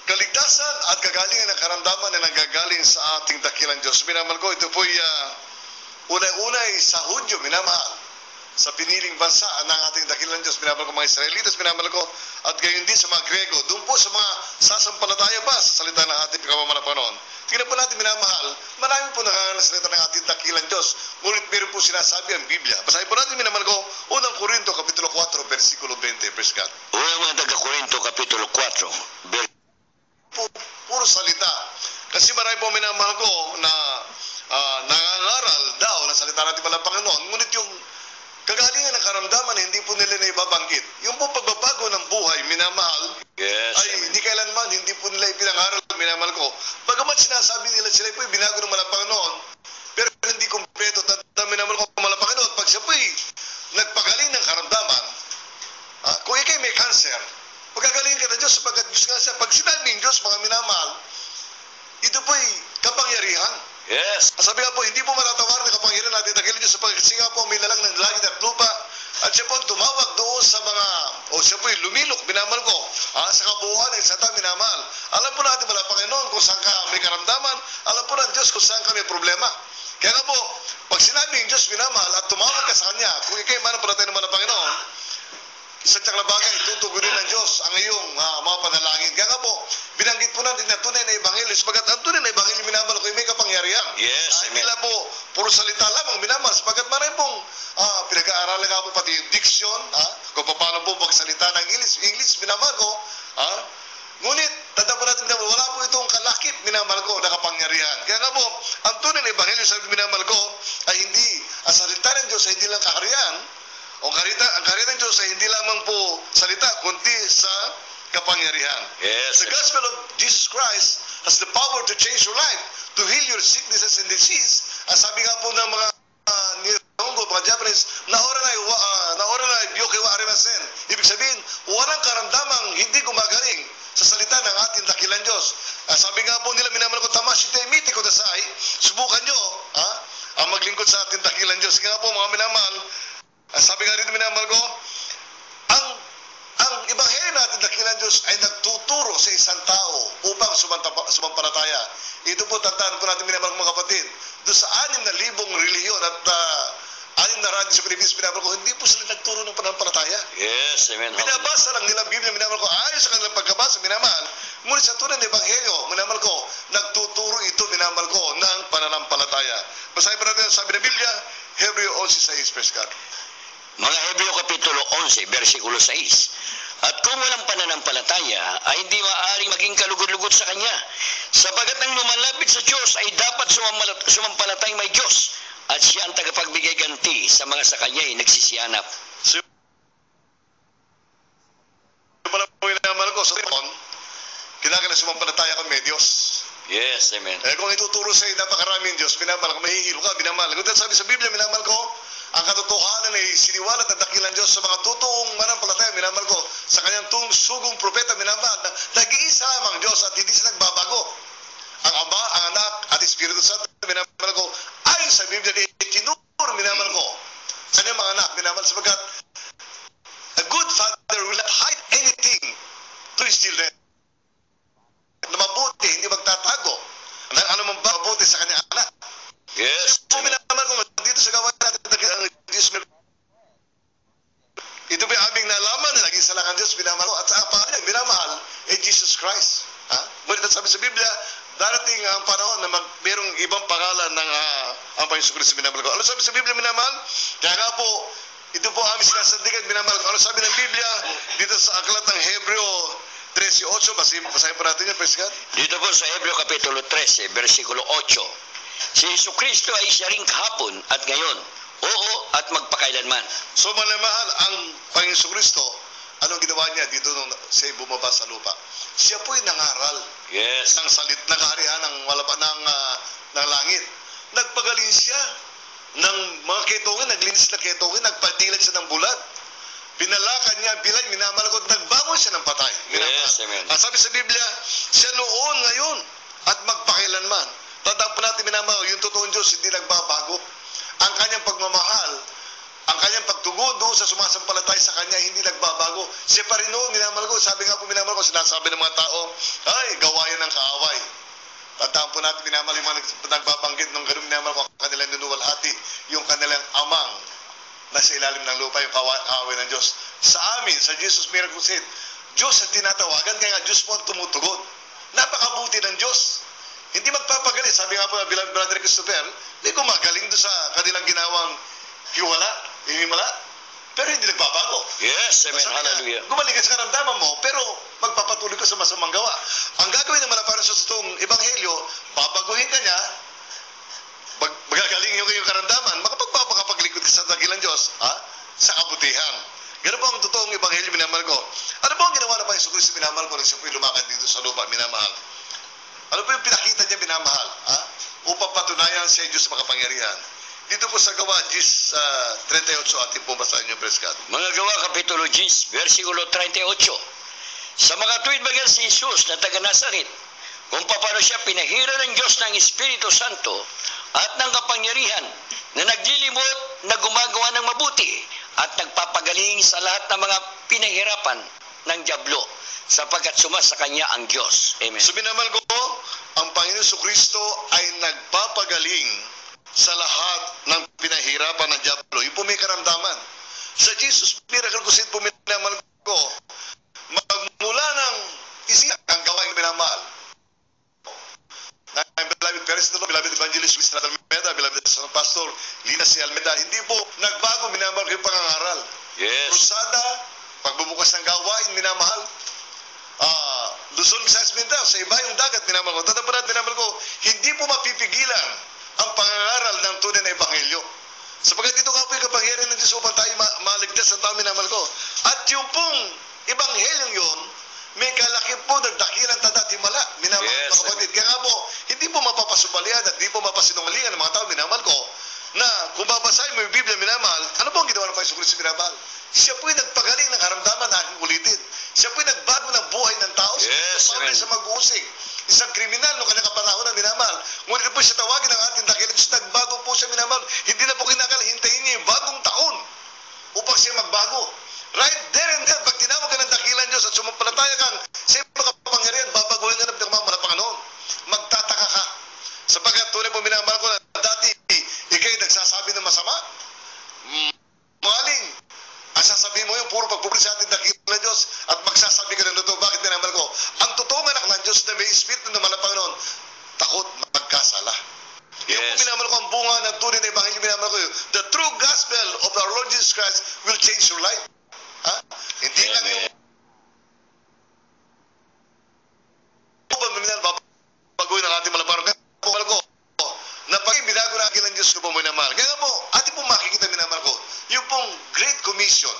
kaligtasan at kagalingan ng karamdaman na nanggagaling sa ating dakilang Diyos. Minamahal ko, ito po ay unay-unay sa Hudyo, minamahal, sa piniling bansa ng ating dakilang Diyos. Minamahal ko mga Israelitas, minamahal ko, at gayon din sa mga Grego, doon po sa mga sasampalataya pa sa salita ng ating pinakamamahal na Panginoon. Tingnan po natin, minamahal, marami po nakakalasalita ng ating dakilang Diyos, ngunit meron po sinasabi ang Biblia. Basahin po natin, minamahal ko, unang Korinto, Kapitulo 4, versikulo 20, praise God. Unang mga taga-Korinto, Kapitulo 4, Puro salita. Kasi marami po minamahal ko na nangangaral daw ng salita natin pala Panginoon, ngunit yung kagalingan ng karamdaman hindi po nila naibabanggit. Yung po pagbabago ng buhay, minamahal, Yes, ay hindi kailanman, hindi po nila ipinangaral, minamahal ko. Bagamat sinasabi nila sila po binago ng malang Panginoon, pero hindi kumpleto. Minamahal ko malang Panginoon, pag siya po nagpagaling ng karamdaman, kung ikay may cancer, pagkagaling ka ng Diyos, sapagkat Diyos nga siya, pag sinabing Diyos, mga minamahal, ito po'y kapangyarihan. yes. Sabi nga po, hindi po matatawaran ng kapangyarihan natin dakilang Diyos sapagkat siya nga po may lalang ng langit at lupa at siya po tumawag doon sa mga, siya po'y lumilok, minamahal ko, sa kabuuan ng sata, minamahal. Alam po natin wala Panginoon kung saan ka may karamdaman, alam po ng Diyos kung saan ka may problema. Kaya nga po, pag sinabing Diyos, minamahal, at tumawag ka sa Kanya, kung ikay manapalatayin naman ng Panginoon, isang tiyang na bagay, tutugunin ng Diyos ang iyong mga panalangin. Kaya nga po, binanggit po natin na tunay na ebanghelyo. Sapagat ang tunay na ebanghelyo, minamahal ko, may kapangyarihan. Yes, amen. Hindi lang po, puro salita lamang, minamahal. Sapagat marami pong pinag-aaralan nga po pati yung diction, kung paano po magsalita ng English, minamahal ko. Ngunit, tanda po natin, wala po itong kalakip, minamahal ko, na kapangyarihan. Kaya nga po, ang tunay na ebanghelyo, sabi minamahal ko, ay hindi, ang salita ng Diyos ay hindi lang kaharian. Ang kaharian ng Diyos ay hindi lamang po salita, kundi sa kapangyarihan. Yes. The gospel of Jesus Christ has the power to change your life, to heal your sicknesses and disease. Sabi nga po ng mga Nihongo, mga Japanese, naora na byoke wa arimasen. Ibig sabihin, walang karamdamang hindi gumagaling sa salita ng ating dakilang Diyos. Sabi nga po nila, minamahal ko, tamashite miti ko dasay, subukan nyo, ang maglingkod sa ating dakilang Diyos. Sige nga po, mga minamahal, sabi nga rito, minamahal ko, ang ebanghelyo natin dakilang Diyos ay nagtuturo sa isang tao upang sumampalataya. Ito po, tandaan po natin, minamahal ko, mga kapatid, doon sa 6,000 reliyon at 6 na radyo sa Pilipinas, minamahal ko, hindi po sila nagturo ng pananampalataya. Yes, amen. Binabasa lang nila ang Biblia, minamahal ko, ayon sa kanilang pagkabasa, minamahal. Ngunit sa tunay na ebanghelyo, minamahal ko, nagtuturo ito, minamahal ko, ng pananampalataya. Basahin pa natin, sabi ng Biblia, Hebreo 11:6, praise God. Mga Hebreo Kapitulo 11, versikulo 6. At kung walang pananampalataya, ay hindi maaaring maging kalugod-lugod sa Kanya, sapagat ang lumalapit sa Diyos ay dapat sumampalatay may Diyos, at siya ang tagapagbigay ganti sa mga sa Kanya ay nagsisiyanap. So, minamahal ko, sa kinakailangan sumampalataya ka may Diyos. Yes, amen. Kung ituturo sa'yo napakaraming Diyos, minamahal ko, mahihilo ka, minamahal. Kung sabi sa Biblia, minamahal ko, ang katotohanan ay siniwalat at dakilang Diyos sa mga totoong manampalataya, minamahal ko, sa kanyang sugong propeta, minamahal, na nag-iisa lamang Diyos at hindi siya nagbabago. Ang Ama, ang Anak, at Espiritu Santo, minamahal ko, ayon sa Biblia, itinuro, minamahal ko, sa kanyang mga anak, minamahal, sapagkat a good father will not hide anything to his children. Na mabuti, hindi magtatago. Ano man ba mabuti sa kanyang anak? Yes. Kung minamahal ko, dito sa gawa natin, ito ba aming nalaman na naging salangan Diyos, minamahal ko, at sa pangalan niya, minamahal, Jesus Christ. Ngunit sabi sa Biblia, darating ang panahon na mayroong ibang pangalan ng ang Panginoon Kristo, minamahal ko. Ano sabi sa Biblia, minamahal? Kaya nga po, ito po aming sinasandigan, minamahal ko. Ano sabi ng Biblia, dito sa aklat ng Hebreo 13:8, basahin po natin yun, praise God. Dito po sa Hebreo Kapitulo 13, versikulo 8. Si Jesucristo ay siya ring kahapon at ngayon, oo at magpakailanman. So manamahal, ang Panginoon Kristo, anong ginawa niya dito nung siya bumaba sa lupa? Siya po'y nangaral Yes. ng salit ng kaharian ng langit. Nagpagaling siya ng mga ketongin, naglinis na ketongin, nagpadilat siya ng bulat. Pinalakan niya ang pilay, minamahal ko, nagbangon siya ng patay. Yes, amen. Ang sabi sa Biblia, siya noon, ngayon, at magpakailanman. Tandaan po natin, minamahal, yung totoong Diyos hindi nagbabago. Ang kanyang pagmamahal, ang kanyang pagtugon doon sa sumasampalatay sa kanya, hindi nagbabago. Siya pa rin noon, minamahal ko, sabi nga po, minamahal ko, sinasabi ng mga tao, ay, gawayan ng kaaway. Tandaan po natin, minamahal, yung mga nagbabanggit ng ganun, minamahal ko, ang kanilang nunuwalhati, yung kanilang amang nasa ilalim ng lupa, yung kaaway ng Diyos. Sa amin, sa Jesus Miracle Seed, Diyos ang tinatawagan, kaya nga Diyos po ang tumutugon. Napakabuti ng Diyos. Hindi magpapagaling. Sabi nga po na Beloved Brother Christopher, hindi gumagaling doon sa kanilang ginawang himala, pero hindi nagbabago. Yes, amen. Sabi Hallelujah. niya, gumaling ka sa karamdaman mo, pero magpapatuloy ka sa masamang gawa. Ang gagawin naman para sa totoong ebanghelyo, babaguhin ka niya, magagaling yung karamdaman, makapaglingkod ka sa dakilang Diyos, sa kabutihan. Ganun po ang totoong ebanghelyo, minamahal ko. Ano po ang ginawa ng Panginoon Kristo, minamahal ko, nang siya po'y lumakad dito sa lupa, minamahal? Ano po yung pinakita niya, minamahal? Upang patunayan siya Diyos makapangyarihan. Dito po sa Gawa 38, ating po basahin niyo, praise God. Mga Gawa Kapitulo 10, versikulo 38. Sa mga tuwid bagal si Jesus na taga Nazaret, kung paano siya pinahira ng Diyos ng Espiritu Santo at ng kapangyarihan na naglilimot na gumagawa ng mabuti at nagpapagaling sa lahat ng mga pinahirapan ng dyablo sapagkat sumasa kanya ang Diyos. Amen. So minamahal ko, ang Panginoon Kristo ay nagpapagaling sa lahat ng pinahirapan ng dyablo. Yung po may karamdaman. Sa Jesus Miracle Crusade po, minamahal ko, magmula ng isip ang gawain minamahal. Beloved Perez, beloved Evangelist Luis Almeida, beloved Pastor Lina C. Almeida, hindi po nagbago, minamahal ko yung pangangaral. Yes. Krusada, pagbubukas ng gawain, minamahal. Luzon, Visayas, Mindanao, sa iba yung dagat, minamahal ko. Tatapunan, minamahal ko, hindi po mapipigilan ang pangangaral ng tunay na ebanghelyo. Sapagat ito nga po yung kapangyarihan ng Diyos upang tayo maligtas ang tao, minamahal ko. At yung pong ebanghelyong yun, may kalaki po nagdakilang tanda at himala. Minamahal Yes, mga kapatid. Kaya nga po, hindi po mapapasubalian at hindi po mapasinungalingan ng mga tao, minamahal ko, na kung babasahin mo yung Biblia, minamahal, ano po ang ginawa ng Panginoon Kristo, minamahal? Siya po'y nagpagaling ng karamdaman na aking ulitin. Siya po'y nagbago ng buhay ng tao. Yes, Pablo amen. sa mag-uusig. Isang kriminal noong kanyang kapanahon na minamahal. Ngunit po siya tawagin ng ating dakilang Diyos, nagbago po siya, minamahal. Hindi na po kinakal, hintayin niya yung bagong taon upang siya magbago. Right there and there, pag tinawag ka ng dakilang Diyos at sumampalataya kang sa iyong makapangyarihan, babaguhin ka ng pinagmamahal ng Panginoon. Magtataka ka. Sapagkat tunay po minamahal ko na dati, ikay nagsasabi ng masama. Maling, ang sasabihin mo yung puro pagpupuli sa ating dakilang Diyos at magsasabi ka ng totoo. Bakit minamahal ko? Ang totoong anak ng Diyos na may Espiritu ng mga Panginoon, takot magkasala. Yung Yes. po minamahal ko, ang bunga ng tunay na ebanghelyo, minamahal ko yun. The true gospel of our Lord Jesus Christ will change your life. Ha? Hindi lang yung babaguhin ang ating malabarong. Kaya po, mahal ko, na pag binago na akin ng Diyos ko po minamahal. Kaya po, ating po makikita minamahal ko, yung pong Great Commission,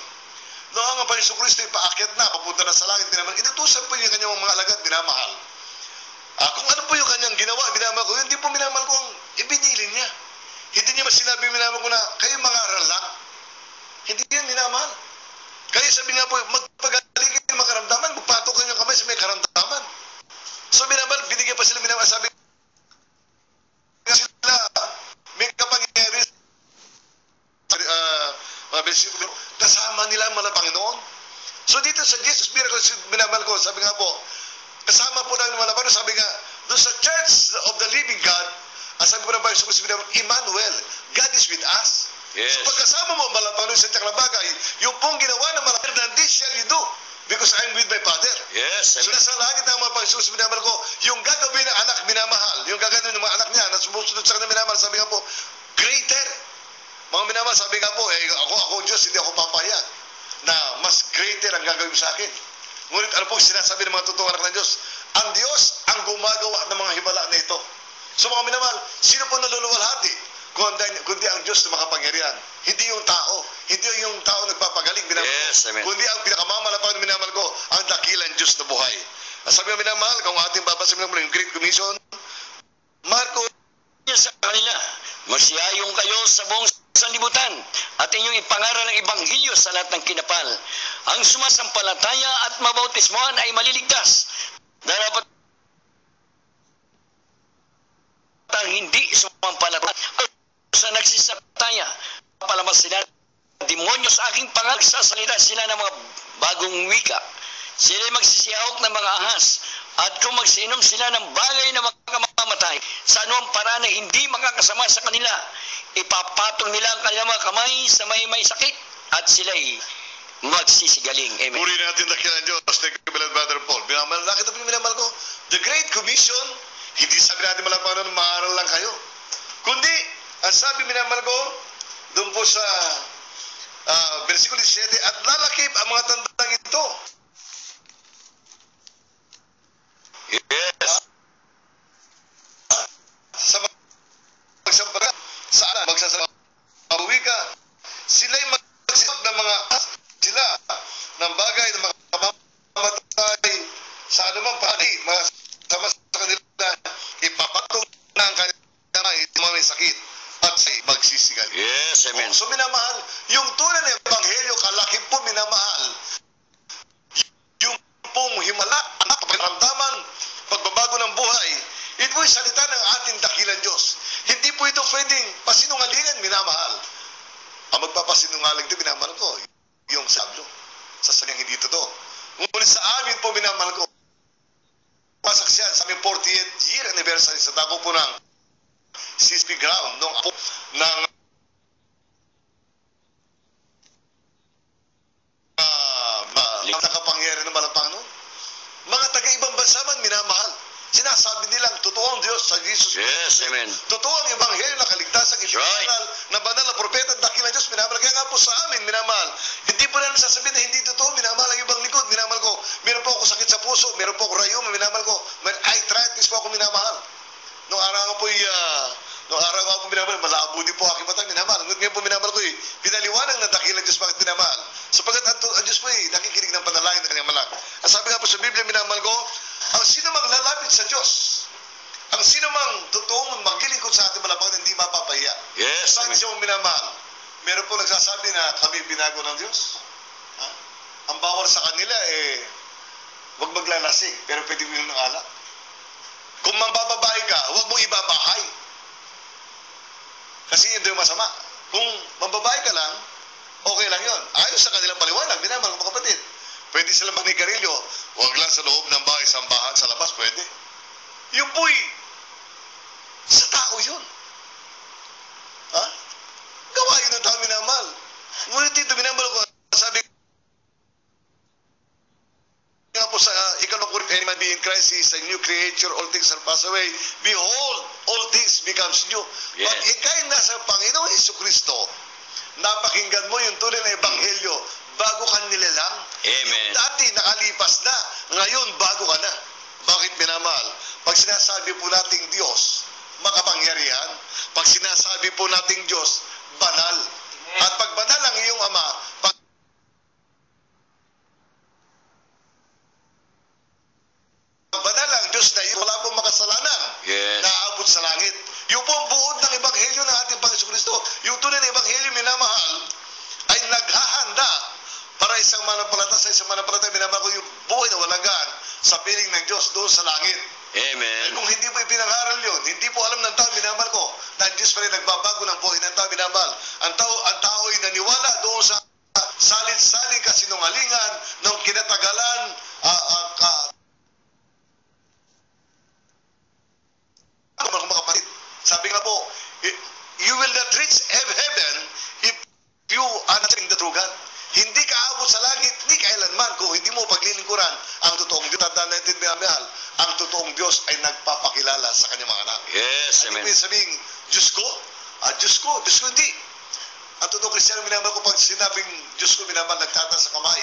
noong ang Panginoon Kristo ay paakyat na, papunta na sa langit, minamahal, inutusan po yung kanyang mga alagad, minamahal. Kung ano po yung kanyang ginawa, minamahal ko, hindi po minamahal ko ang ibinilin niya. Hindi niya sinabi minamahal ko na, kayo mga aral lang. Hindi yan minamahal. Kaya sabi nga po, magpagaling kayo ng mga karamdaman, magpatok kayo ng kamay sa may karamdaman. So minamahal, binigyan pa sila minamahal, sabi nga sila, may kapangyarihan, mga bersikulo, kasama nila ang mga Panginoon. So dito sa Jesus Miracle, minamahal ko, sabi nga po, kasama po namin mga Panginoon, sabi nga, doon sa Church of the Living God, sabi po ng Panginoon, Emmanuel, God is with us. Yes. So pagkasama mo, mga Panginoon, sa tiyang bagay, yung pong ginawa ng mga Panginoon, and this shall you do, because I'm with my Father. Yes, So amen. nasa langit ng mga Panginoon, minamahal ko, yung gagawin ng anak, minamahal, yung gagawin ng mga anak niya, na sumusunod sa kanya, minamahal, sabi nga po, greater. Mga minamahal, sabi nga po, ako Diyos, hindi ako papayag na mas greater ang gagawin sa akin. Ngunit ano po sinasabi ng mga totoong anak ng Diyos? Ang Diyos ang gumagawa ng mga himala na ito. So mga minamahal, sino po naluluwalhati? Kundi ang Diyos na makapangyarihan. Hindi yung tao. Hindi yung tao nagpapagaling, minamahal. Yes, amen. Kundi ang pinakamamalapan ng minamahal ko, ang dakilang Diyos na buhay. Sabi ng minamahal, kung ating babasahin mo yung Great Commission, Marco, Sa kanila, magsiyayong kayo sa buong sanlibutan at inyong ipangaral ng Ebanghelyo sa lahat ng kinapal. Ang sumasampalataya at mabautismohan ay maliligtas. Dapat ang hindi sumampalataya sa nagsisataya, palamas sila demonyo sa aking pangalan, sasalita sila ng mga bagong wika. Sila magsisiyahok ng mga ahas at kung magsinom sila ng bagay na makamamatay sa anumang paraan na hindi makakasama sa kanila, ipapatong nila ang kanilang mga kamay sa may sakit at sila'y magsisigaling. Amen. puri natin dakilang Diyos. Thank you, beloved Brother Paul. Minamahal, nakita po yung minamahal ko. The Great Commission, hindi sabi natin malapang nun, maaral lang kayo. Kundi, ang sabi minamahal ko, doon po sa versikulo 17, at lalakip ang mga tandang ito. Yes. Sa magsampara, saan magsasabawi ka, sila'y magsisip ng mga sila ng bagay na makamamatay sa anumang pari, sama sa kanila, ipapatong na ang kanilang may sakit at sa magsisigal. Yes, amen. So minamahal, yung tunay na ebanghelyo, kalaki po minamahal, yung pong himala, anak, pagramdaman, pagbabago ng buhay, ito po'y salita ng ating dakilang Diyos. Hindi po ito pwedeng pasinungalingan, minamahal. Ang magpapasinungaling ito, minamahal ko, yung sablo, sa sanyang hindi totoo. Ngunit sa amin po, minamahal ko, pasaksiyan sa aming 40th year anniversary sa dako po ng CSP ground, nung apo ng nakapangyari ng malapang nun. Mga taga-ibang bansa man minamahal. Sinasabi nilang totoo ang Diyos sa Jesus. Yes, amen. Totoo ang ebanghelyo na kaligtasan, ipinangaral ng banal na propeta at dakilang Diyos, minamahal. Kaya nga po sa amin, minamahal. Hindi po namin sasabihin na hindi totoo, minamahal ang ibang likod, minamahal ko. Meron po ako sakit sa puso, meron po ako rayuma, minamahal ko. May arthritis po ako, minamahal. Nung araw nga po, minamahal, malabo din po aking mata, minamahal. Ngunit ngayon po, minamahal ko, pinaliwanag ng dakilang Diyos, bakit minamahal? Sapagat ang Diyos po, nakikinig ng panalangin ng kanyang malak. Ang sabi nga po sa Biblia, minamahal, sa Diyos. Ang sino mang totoong maglilingkod sa ating malapangan, hindi mapapahiya. Yes, Bakit amen. siya mong minamahal? Meron po nagsasabi na kami binago ng Diyos. Ha? Ang bawal sa kanila, huwag maglalasing, pero pwede mo ng alak. Kung mambababae ka, huwag mo ibabahay. Kasi yun yung masama. Kung mambabae ka lang, okay lang yun. Ayos sa kanilang paliwanag, minamahal mga kapatid. Pwede sila magnigarilyo, huwag lang sa loob ng bahay, sambahan, sa labas, pwede. Yung po'y, sa tao yun. Ha? Gawain ng tao minamahal. Ngunit dito minamahal ko, sabi nga po sa ikalawang Korinto, any man be in Christ, he is a new creature, all things shall pass away. Behold, all things becomes new. Yes. Pag ikay nasa Panginoong Jesucristo, napakinggan mo yung tunay na ebanghelyo, bago ka nilalang. Amen. Yung dati nakalipas na, ngayon bago ka na. Bakit minamahal? Pag sinasabi po nating Diyos, makapangyarihan. Pag sinasabi po nating Diyos, banal. At pag banal ang iyong Ama, pag banal ang Diyos na iyo, wala pong makasalanan Yes. na aabot sa langit. Yung pong buod ng ebanghelyo ng ating Panginoon Kristo, yung tunay na ebanghelyo minamahal, ay naghahanda para isang manampalataya, sa isang manampalataya, minamahal ko yung buhay na walagaan sa piling ng Diyos doon sa langit. Amen. Kung hindi po ipinangaral yun, hindi po alam ng tao, minamahal ko, na ang Diyos pa rin nagbabago ng buhay ng tao, minamahal. Ang tao ay naniwala doon sa salit-saling kasinungalingan ng kinatagalan, mga kapatid. Sabi nga po, you will not reach heaven if you are not the true God. Hindi ka abot sa langit, ni kailanman kung hindi mo paglilingkuran ang totoong Diyos. Tandaan natin, minamahal, ang totoong Diyos ay nagpapakilala sa kanyang mga anak. Yes, Ano amen. yung sabing, Diyos ko? Diyos ko hindi. Ang totoong Kristiyano, minamahal ko, pag sinabing Diyos ko, minamahal, nagtataas sa kamay,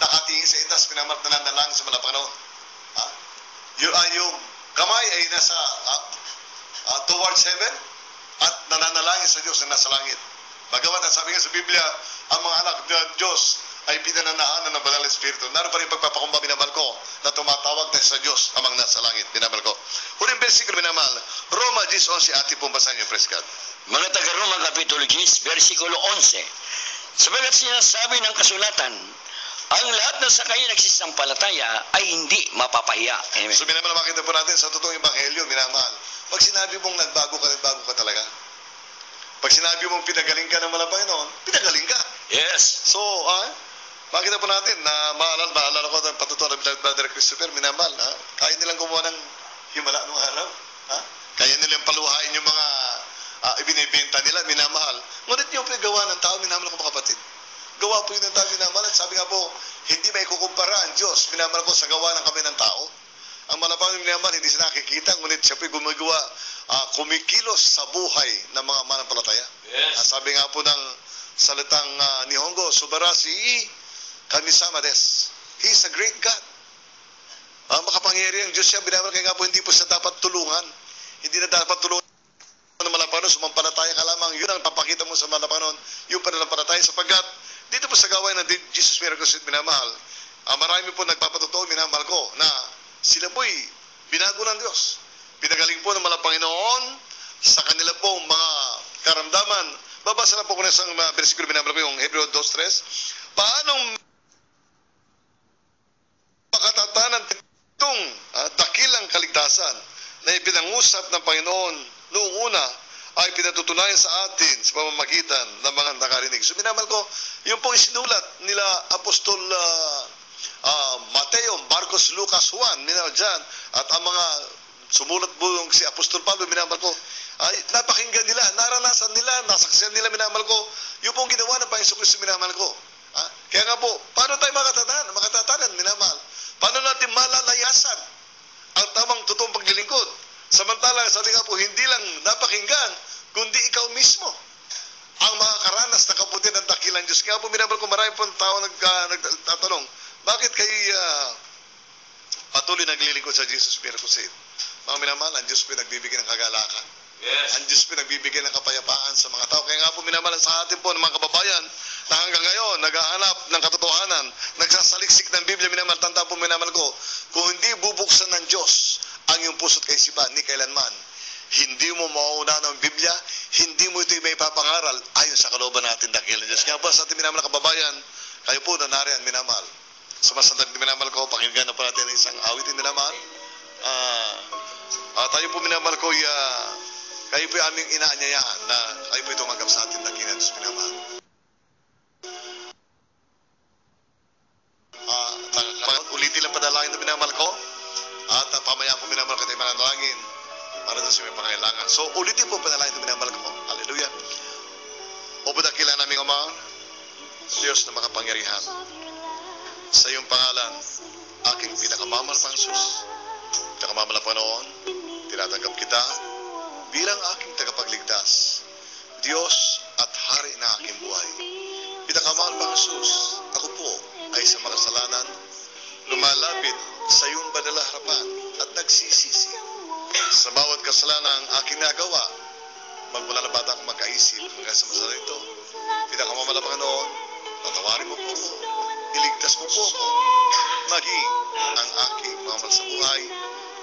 nakatingin sa itas, minamahal, nananalangin sa mga Panginoon. Yung kamay ay nasa towards heaven at nananalangin sa Diyos na nasa langit. Bagamat ang sabi nga sa Biblia, ang mga anak ng Diyos ay pinananahanan ng Banal na Espiritu. Naroon pa rin pagpapakumba, minamahal ko, na tumatawag na sa Diyos amang nasa langit, minamahal ko. Huling versikulo, minamahal, Roma 10:11, ati pong basahin niyo, praise God. Mga taga-Roma, Kapitulo 10, versikulo 11. Sabagat sinasabi ng kasulatan, ang lahat na sa kayo nagsisampalataya ay hindi mapapahiya. Amen. So minamahal, makita po natin sa totoong ebanghelyo, minamahal, pag sinabi mong nagbago ka talaga. Pag sinabi mong pinagaling ka ng mga Panginoon, pinagaling ka. Yes. So, makita po natin na maalala ko ang patutuwa ng Brother Christopher, minamahal, kaya nilang gumawa ng himala nung araw. Kaya nilang paluhain yung mga ibinibenta nila, minamahal. Ngunit yung gawa ng tao, minamahal ko mga kapatid. Gawa po yun ng tao, minamahal. Sabi nga po, hindi may kukumpara ang Diyos, minamahal ko, sa gawa ng kami ng tao. Ang malapang minamahal, hindi siya nakikita, ngunit siya po gumagawa, kumikilos sa buhay ng mga manampalataya. Yes. Sabi nga po ng salitang Nihongo, Subarashi Kamisama des. He is a great God. Makapangyarihan Diyos siya, binamahal, kaya nga po hindi po siya dapat tulungan. Hindi na dapat tulungan ng malapanon, sumampalataya ka lamang. Yun ang papakita mo sa malapanon, yung pananampalataya, sapagkat dito po sa gawain ng Jesus Miracles at minamahal, marami po nagpapatotoo, minamahal ko, na sila po'y binago ng Diyos. Pinagaling po ng Panginoon sa kanila pong mga karamdaman. Babasa na po ko na isang versikulo, minamahal ko, yung Hebreo 2:3. Paanong makatatanan itong dakilang kaligtasan na ipinangusap ng Panginoon noong una ay pinatutunayan sa atin sa pamamagitan ng mga nakarinig. So minamahal ko, yung pong isinulat nila Apostol Mateo, Marcos, Lucas, Juan, minamahal dyan, at ang mga sumulat po yung si Apostol Pablo, minamahal ko, ay napakinggan nila, naranasan nila, nasaksihan nila, minamahal ko, yung pong ginawa ng Panginoon Kristo, minamahal ko. Kaya nga po, paano tayo makatatanan, minamahal? Paano natin malalayasan ang tamang totoong paglilingkod? Samantalang, sabi nga po, hindi lang napakinggan, kundi ikaw mismo ang makakaranas na kaputi ng dakilang Diyos. Kaya po, minamahal ko, marami pong tao nagtatanong, bakit kayo patuloy naglilingkod sa Jesus Miracles? Mga minamahal, ang Diyos po nagbibigay ng kagalakan. Yes. Ang Diyos po nagbibigay ng kapayapaan sa mga tao. Kaya nga po, minamahal, sa atin po ng mga kababayan na hanggang ngayon naghahanap ng katotohanan, nagsasaliksik ng Biblia, minamahal, tanda po, minamahal ko, kung hindi bubuksan ng Diyos ang iyong puso't kaisipan ni kailanman. Hindi mo mauunahan ang Biblia, hindi mo ito'y may papangaral ayon sa kalooban natin, dakilang Diyos. Kaya po sa ating minamahal na kababayan, kayo po na nariyan, minamahal. Sumasandang minamahal ko, pakinggan na po natin ang isang awitin minamahal. Tayo po minamahal ko, kayo po aming inaanyayahan na kayo po tumanggap sa atin, dakilang Diyos, minamahal. Ulitin lang padalangin na minamahal ko, at pamayaan po minamahal ko tayo manalangin para doon sa may pangailangan. So, ulitin po panalangin na minamahal ko. Hallelujah. O dakilang naming Ama, Diyos na makapangyarihan, sa iyong pangalan, aking pinakamamahal pang Jesus, pinakamamahal na Panginoon, tinatanggap kita bilang aking tagapagligtas, Diyos at Hari na aking buhay. Pinakamahal pang Jesus, ako po ay sa makasalanan, lumalapit sa iyong banal na harapan at nagsisisi sa bawat kasalanan ang aking nagawa. Magmula na bata akong magkaisip hanggang sa masalanan ito. Pinakamamahal na Panginoon, patawarin mo po ako, iligtas mo po ako, maging ang aking mamahal sa buhay.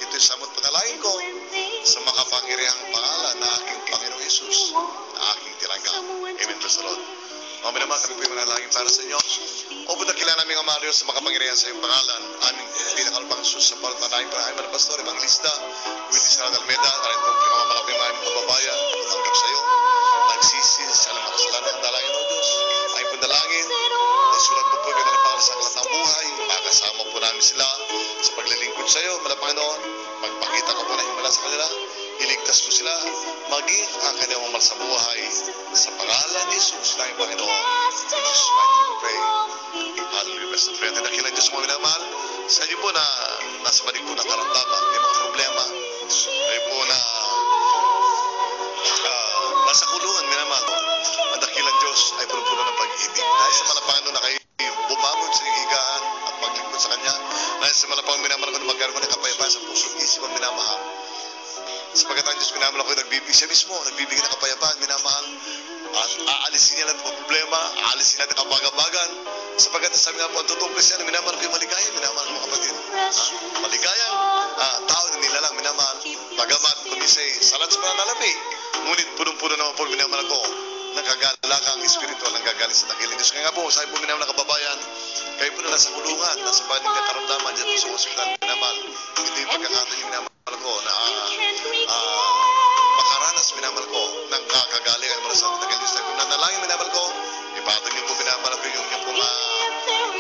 Ito'y samot panalangin ko sa makapangyarihang pangalan na aking Panginoong Yesus na aking tiranggap. Amen. Praise the Lord. Mga naman, kami po yung manalangin para sa inyo. O po dakilang naming Ama Diyos sa makapangyarihan sa iyong pangalan, aming pinakalupang Jesus sa panalangin para ay mga pastor, evangelista, Willie Sarad Almeida, na rin po pinakamalapin mga aming kababayan, tumanggap sa iyo, nagsisi sa alam mga kasalanan, ang dalangin o Diyos, ay pandalangin, isulat po po yung kanilang pangalan sa kalat ng buhay, makasama po namin sila sa paglilingkod sa iyo, mga Panginoon, magpakita ka po na himala sa kanila, iligtas mo sila, maging ang kanilang mamal sa buhay, sa pangalan ni Jesus na Panginoon. In Jesus' mighty name we pray. Hallelujah. Best of friend. Dakilang Diyos mga minamahal, sa inyo po na nasa banig po ng karamdaman, may mga problema, kayo po na nasa kulungan, minamahal po. Ang dakilang Diyos ay puno-puno ng pag-ibig. Dahil sa malapangan na kayo bumabot sa inyong higaan at maglingkod sa Kanya, dahil sa malapangan minamahal ko na magkaroon ng kapayapaan sa puso at isip ang minamahal. Sapagat ang Diyos minamahal ako nagbibigay siya mismo, nagbibigay ng kapayapaan, minamahal. At aalisin niya lang ang problema, aalisin natin ang kabagabagan. Sapagat sabi nga po, ang totoong Kristiyan, minamahal ko yung maligaya, minamahal ko mga kapatid. Maligayang tao na nilalang, minamahal. Bagamat kumisay, salat sa pananalapi. Ngunit punong-puno naman po minamahal ko, nakagalakang espiritual ang gagaling sa dakilang Diyos. Kaya nga po, sabi po minamahal na kababayan, kayo po na nasa kulungan, nasa panig na karamdaman dyan po sa hospital, minamahal. Ito yung pagkakataon yung minamahal ko na makaranas, minamahal ko, ng kakagalingan mo sa dakilang Diyos. Kung nanalangin, minamahal ko, ipatong niyo po minamahal ko yung pong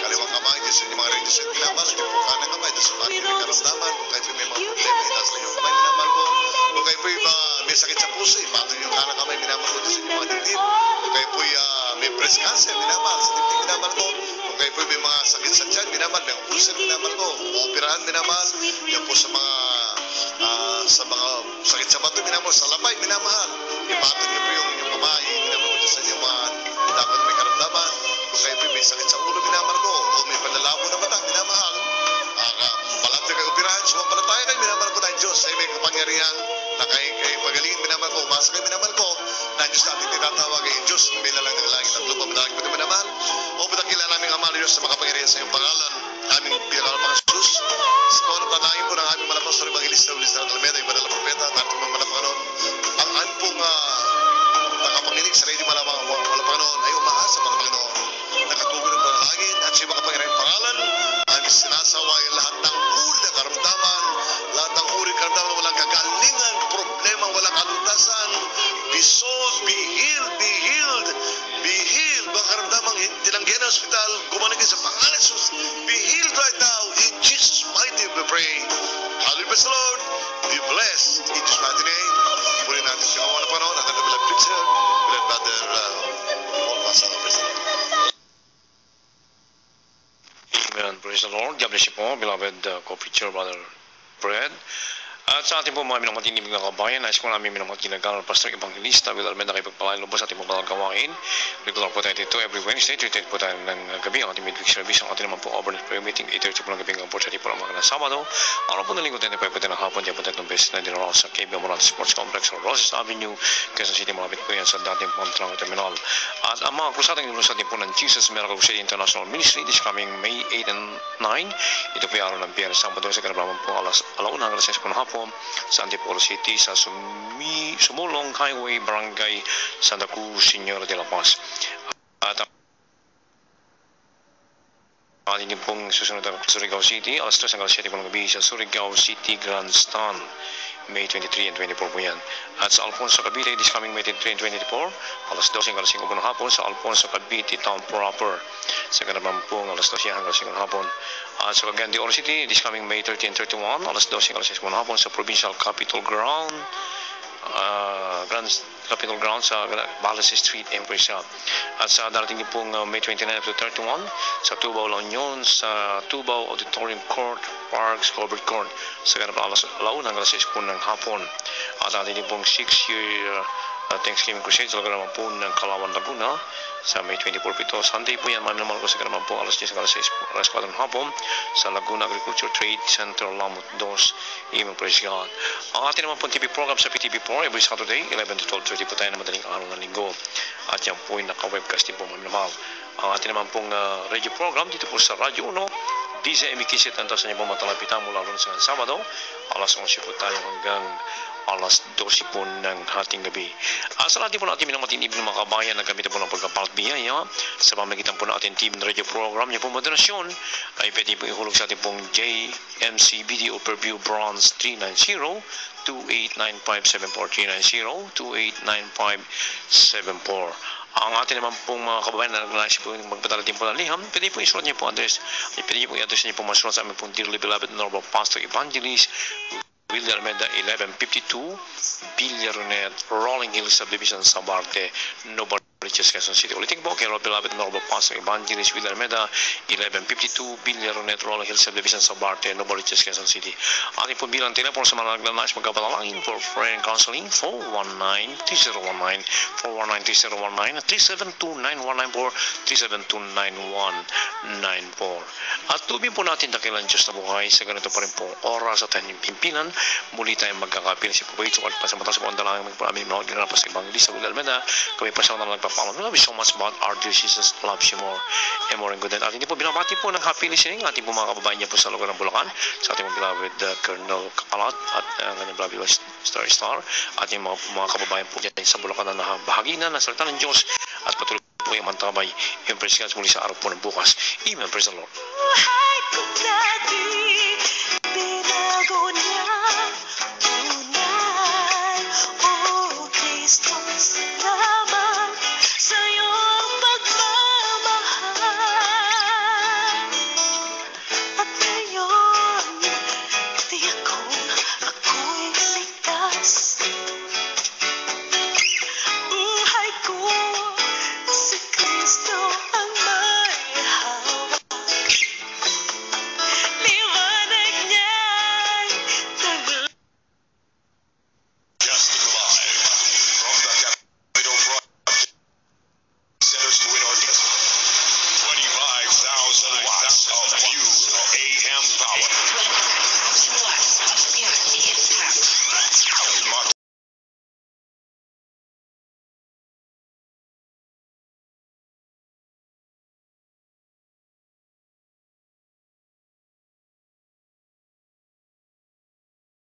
kaliwang kamay, Diyos yung mga rin Diyos yung minamahal, yung pong kanang kamay, Diyos yung panig na karamdaman, kung kayo po may mga problema, itaas na yung kamay, minamahal ko. Kung kayo po may sakit sa puso, ipatong yung kanang kamay, minamahal ko, Diyos yung mga dibdib. Kung kayo po may breast cancer, minamahal, sa dibdib, minamahal ko. Kung kayo po may mga sakit sa tiyan, minamahal, may ulcer, minamahal ko. Operahan, minamahal, yan po sa mga sakit sa bato, minamahal, sa lamay, minamahal. Ipatong niyo po yung kamay, minamahal ko sa inyo mga dapat may karamdaman. Kung kayo po may sakit sa ulo, minamahal ko. O may panlalabo na mata, minamahal. Malapit kayo operahan, sumampalataya kayo, minamahal ko na Diyos ay may kapangyarihan na kayo pagalingin, minamahal ko. Umasa kayo, minamahal ko. Na Diyos natin tinatawag ay Diyos, may lalang ng langit at lupa, madalangin po minamahal. O dakilang naming Ama Diyos sa makapangyarihan sa iyong pangalan, aming pinakalupang Jesus. Sa mga panalangin po ng aming malapastor, evangelista, Willie Sarad Almeida, yung banal na propeta, at ating mga Panginoon, ang aming pong nakapanginig sa radio malamang mga Panginoon ay umaasa mga Panginoon, nakatugon ng panalangin at sa iyong makapangyarihan pangalan, aming sinasaway lahat ng uri na karamdaman, lahat ng uri karamdaman na walang kagalingan, problema, walang kalutasan, be sold, be healed, be healed, be healed, mga karamdamang tinanggihan ng hospital, gumanagin sa pangalan ng Jesus, be healed right now, in Jesus' mighty name we pray. Hallelujah, praise the Lord, be blessed, in Jesus' mighty name. Purihin natin siya mga Panginoon, at ang beloved preacher, beloved brother, Paul Masala, praise the Lord. Amen. Praise the Lord. God bless you po, beloved co-preacher, Brother Fred. At sa ating po mga minamatinibig na kabayan, nais ko namin minamatinagalan Pastor Evangelista, Will Almeida, kayo pagpalain lubos sa ating mga gawain. Regular po tayo dito every Wednesday, 3:10 po tayo ng gabi, ang ating midweek service, ang ating naman po overnight prayer meeting, 8:30 po ng gabi, ang po sa ating po ng mga Sabado. Araw po na linggo, 10:05 po tayo ng hapon, diyan po tayo ng best na dinaraw sa KB Morales Sports Complex o Roses Avenue, Quezon City, malapit po yan sa dating Pamplona Terminal. At ang mga krusatang ilusad din po ng Jesus Miracle Crusade International Ministry this coming May 8 and 9. Ito po yung araw ng Biyernes, Sabado, sa kanabaman po alauna hanggang 6 po ng hapon. po sa Antipolo City sa Sumulong Highway, Barangay Santa Cruz, Señor de la Paz. At atin din pong susunod ang Surigao City, alas 3 hanggang 7 po ng gabi sa Surigao City Grandstand, May 23 and 24 po yan. At sa Alfonso, Cavite, this coming May 23 and 24, alas 12 hanggang 5 po ng hapon sa Alfonso, Cavite Town Proper. Sa Ganaban po, alas 12 hanggang 5 ng hapon. At sa Cagayan de Oro City, this coming May 30 and 31, alas 12 hanggang 6 po ng hapon sa Provincial Capitol Ground, Grand Capitol Ground sa Balas Street, Empress. At sa darating din pong May 29 to 31 sa Tubao, La Union, sa Tubao Auditorium Court, Parks, Colbert Court sa Ganapan alas 1 hanggang 6 po ng hapon. At ating din pong 6-year Thanksgiving Crusade sa lugar naman po ng Kalawan, Laguna sa May 24 po ito. Sunday po yan, manamal ko sa naman po alas 10 hanggang 6 alas 4 ng hapon sa Laguna Agriculture Trade Center, Lamut 2. Imang praise God. Ang ating naman po TV program sa PTV4 every Saturday 11 to 12:30 po tayo na madaling araw ng linggo. At yan po yung naka-webcast din po manamal. Ang ating naman pong radio program dito po sa Radyo 1 DZME Kisit ang taas na niyo po matalapitan mula lunes hanggang Sabado alas 11 po tayo hanggang alas 12 po ng hating gabi. Sa lahat po natin minamatinib ng mga kabayan na gamit po ng pagkapalat biyaya sa pamagitan po natin team ng radio program niyo po moderasyon ay pwede po ihulog sa ating pong JMC Video Overview Bronze 390 2895-74 390-2895-74. Ang atin naman pong mga kababayan na nag-nais po yung magpadala din po ng liham, pwede po isulat niyo po address. Pwede po i-address niyo po masulat sa aming pong Dearly Beloved Noble Pastor Evangelist Willie Almeida, 1152 Villaronet, Rolling Hills Subdivision, Sabarte, Noble Riches, Quezon City. Ulitin po kay Beloved Noble Pastor Evangelist Willie Almeida, 1152 Villaronet, Rolling Hills Subdivision, Sabarte, Noble Riches, Quezon City. Ating po bilang telepono sa mga naglalais magkapalalangin for prayer and counseling 419-3019, 419-3019, 372-9194, 372-9194. At tubig po natin dakilan Diyos na buhay sa ganito pa rin pong oras at tayong pimpinan. Muli tayong magkakapil si Pubayit at pasamata sa buong dalangin magparaming mga ginanapas sa Evangelista Willie Almeida. Kami pa sa mga nagpapaman. We love you so much, but our dear Jesus loves you more and more and good. At hindi po binabati po ng happy listening ating po mga kababayan niya po sa lugar ng Bulacan, sa ating beloved Colonel Kapalat at kanyang beloved Star at yung mga kababayan po dyan sa Bulacan na bahagi na ng salita ng Diyos at patuloy po yung mantabay yung praise God muli sa araw po ng bukas. Amen. Praise the Lord.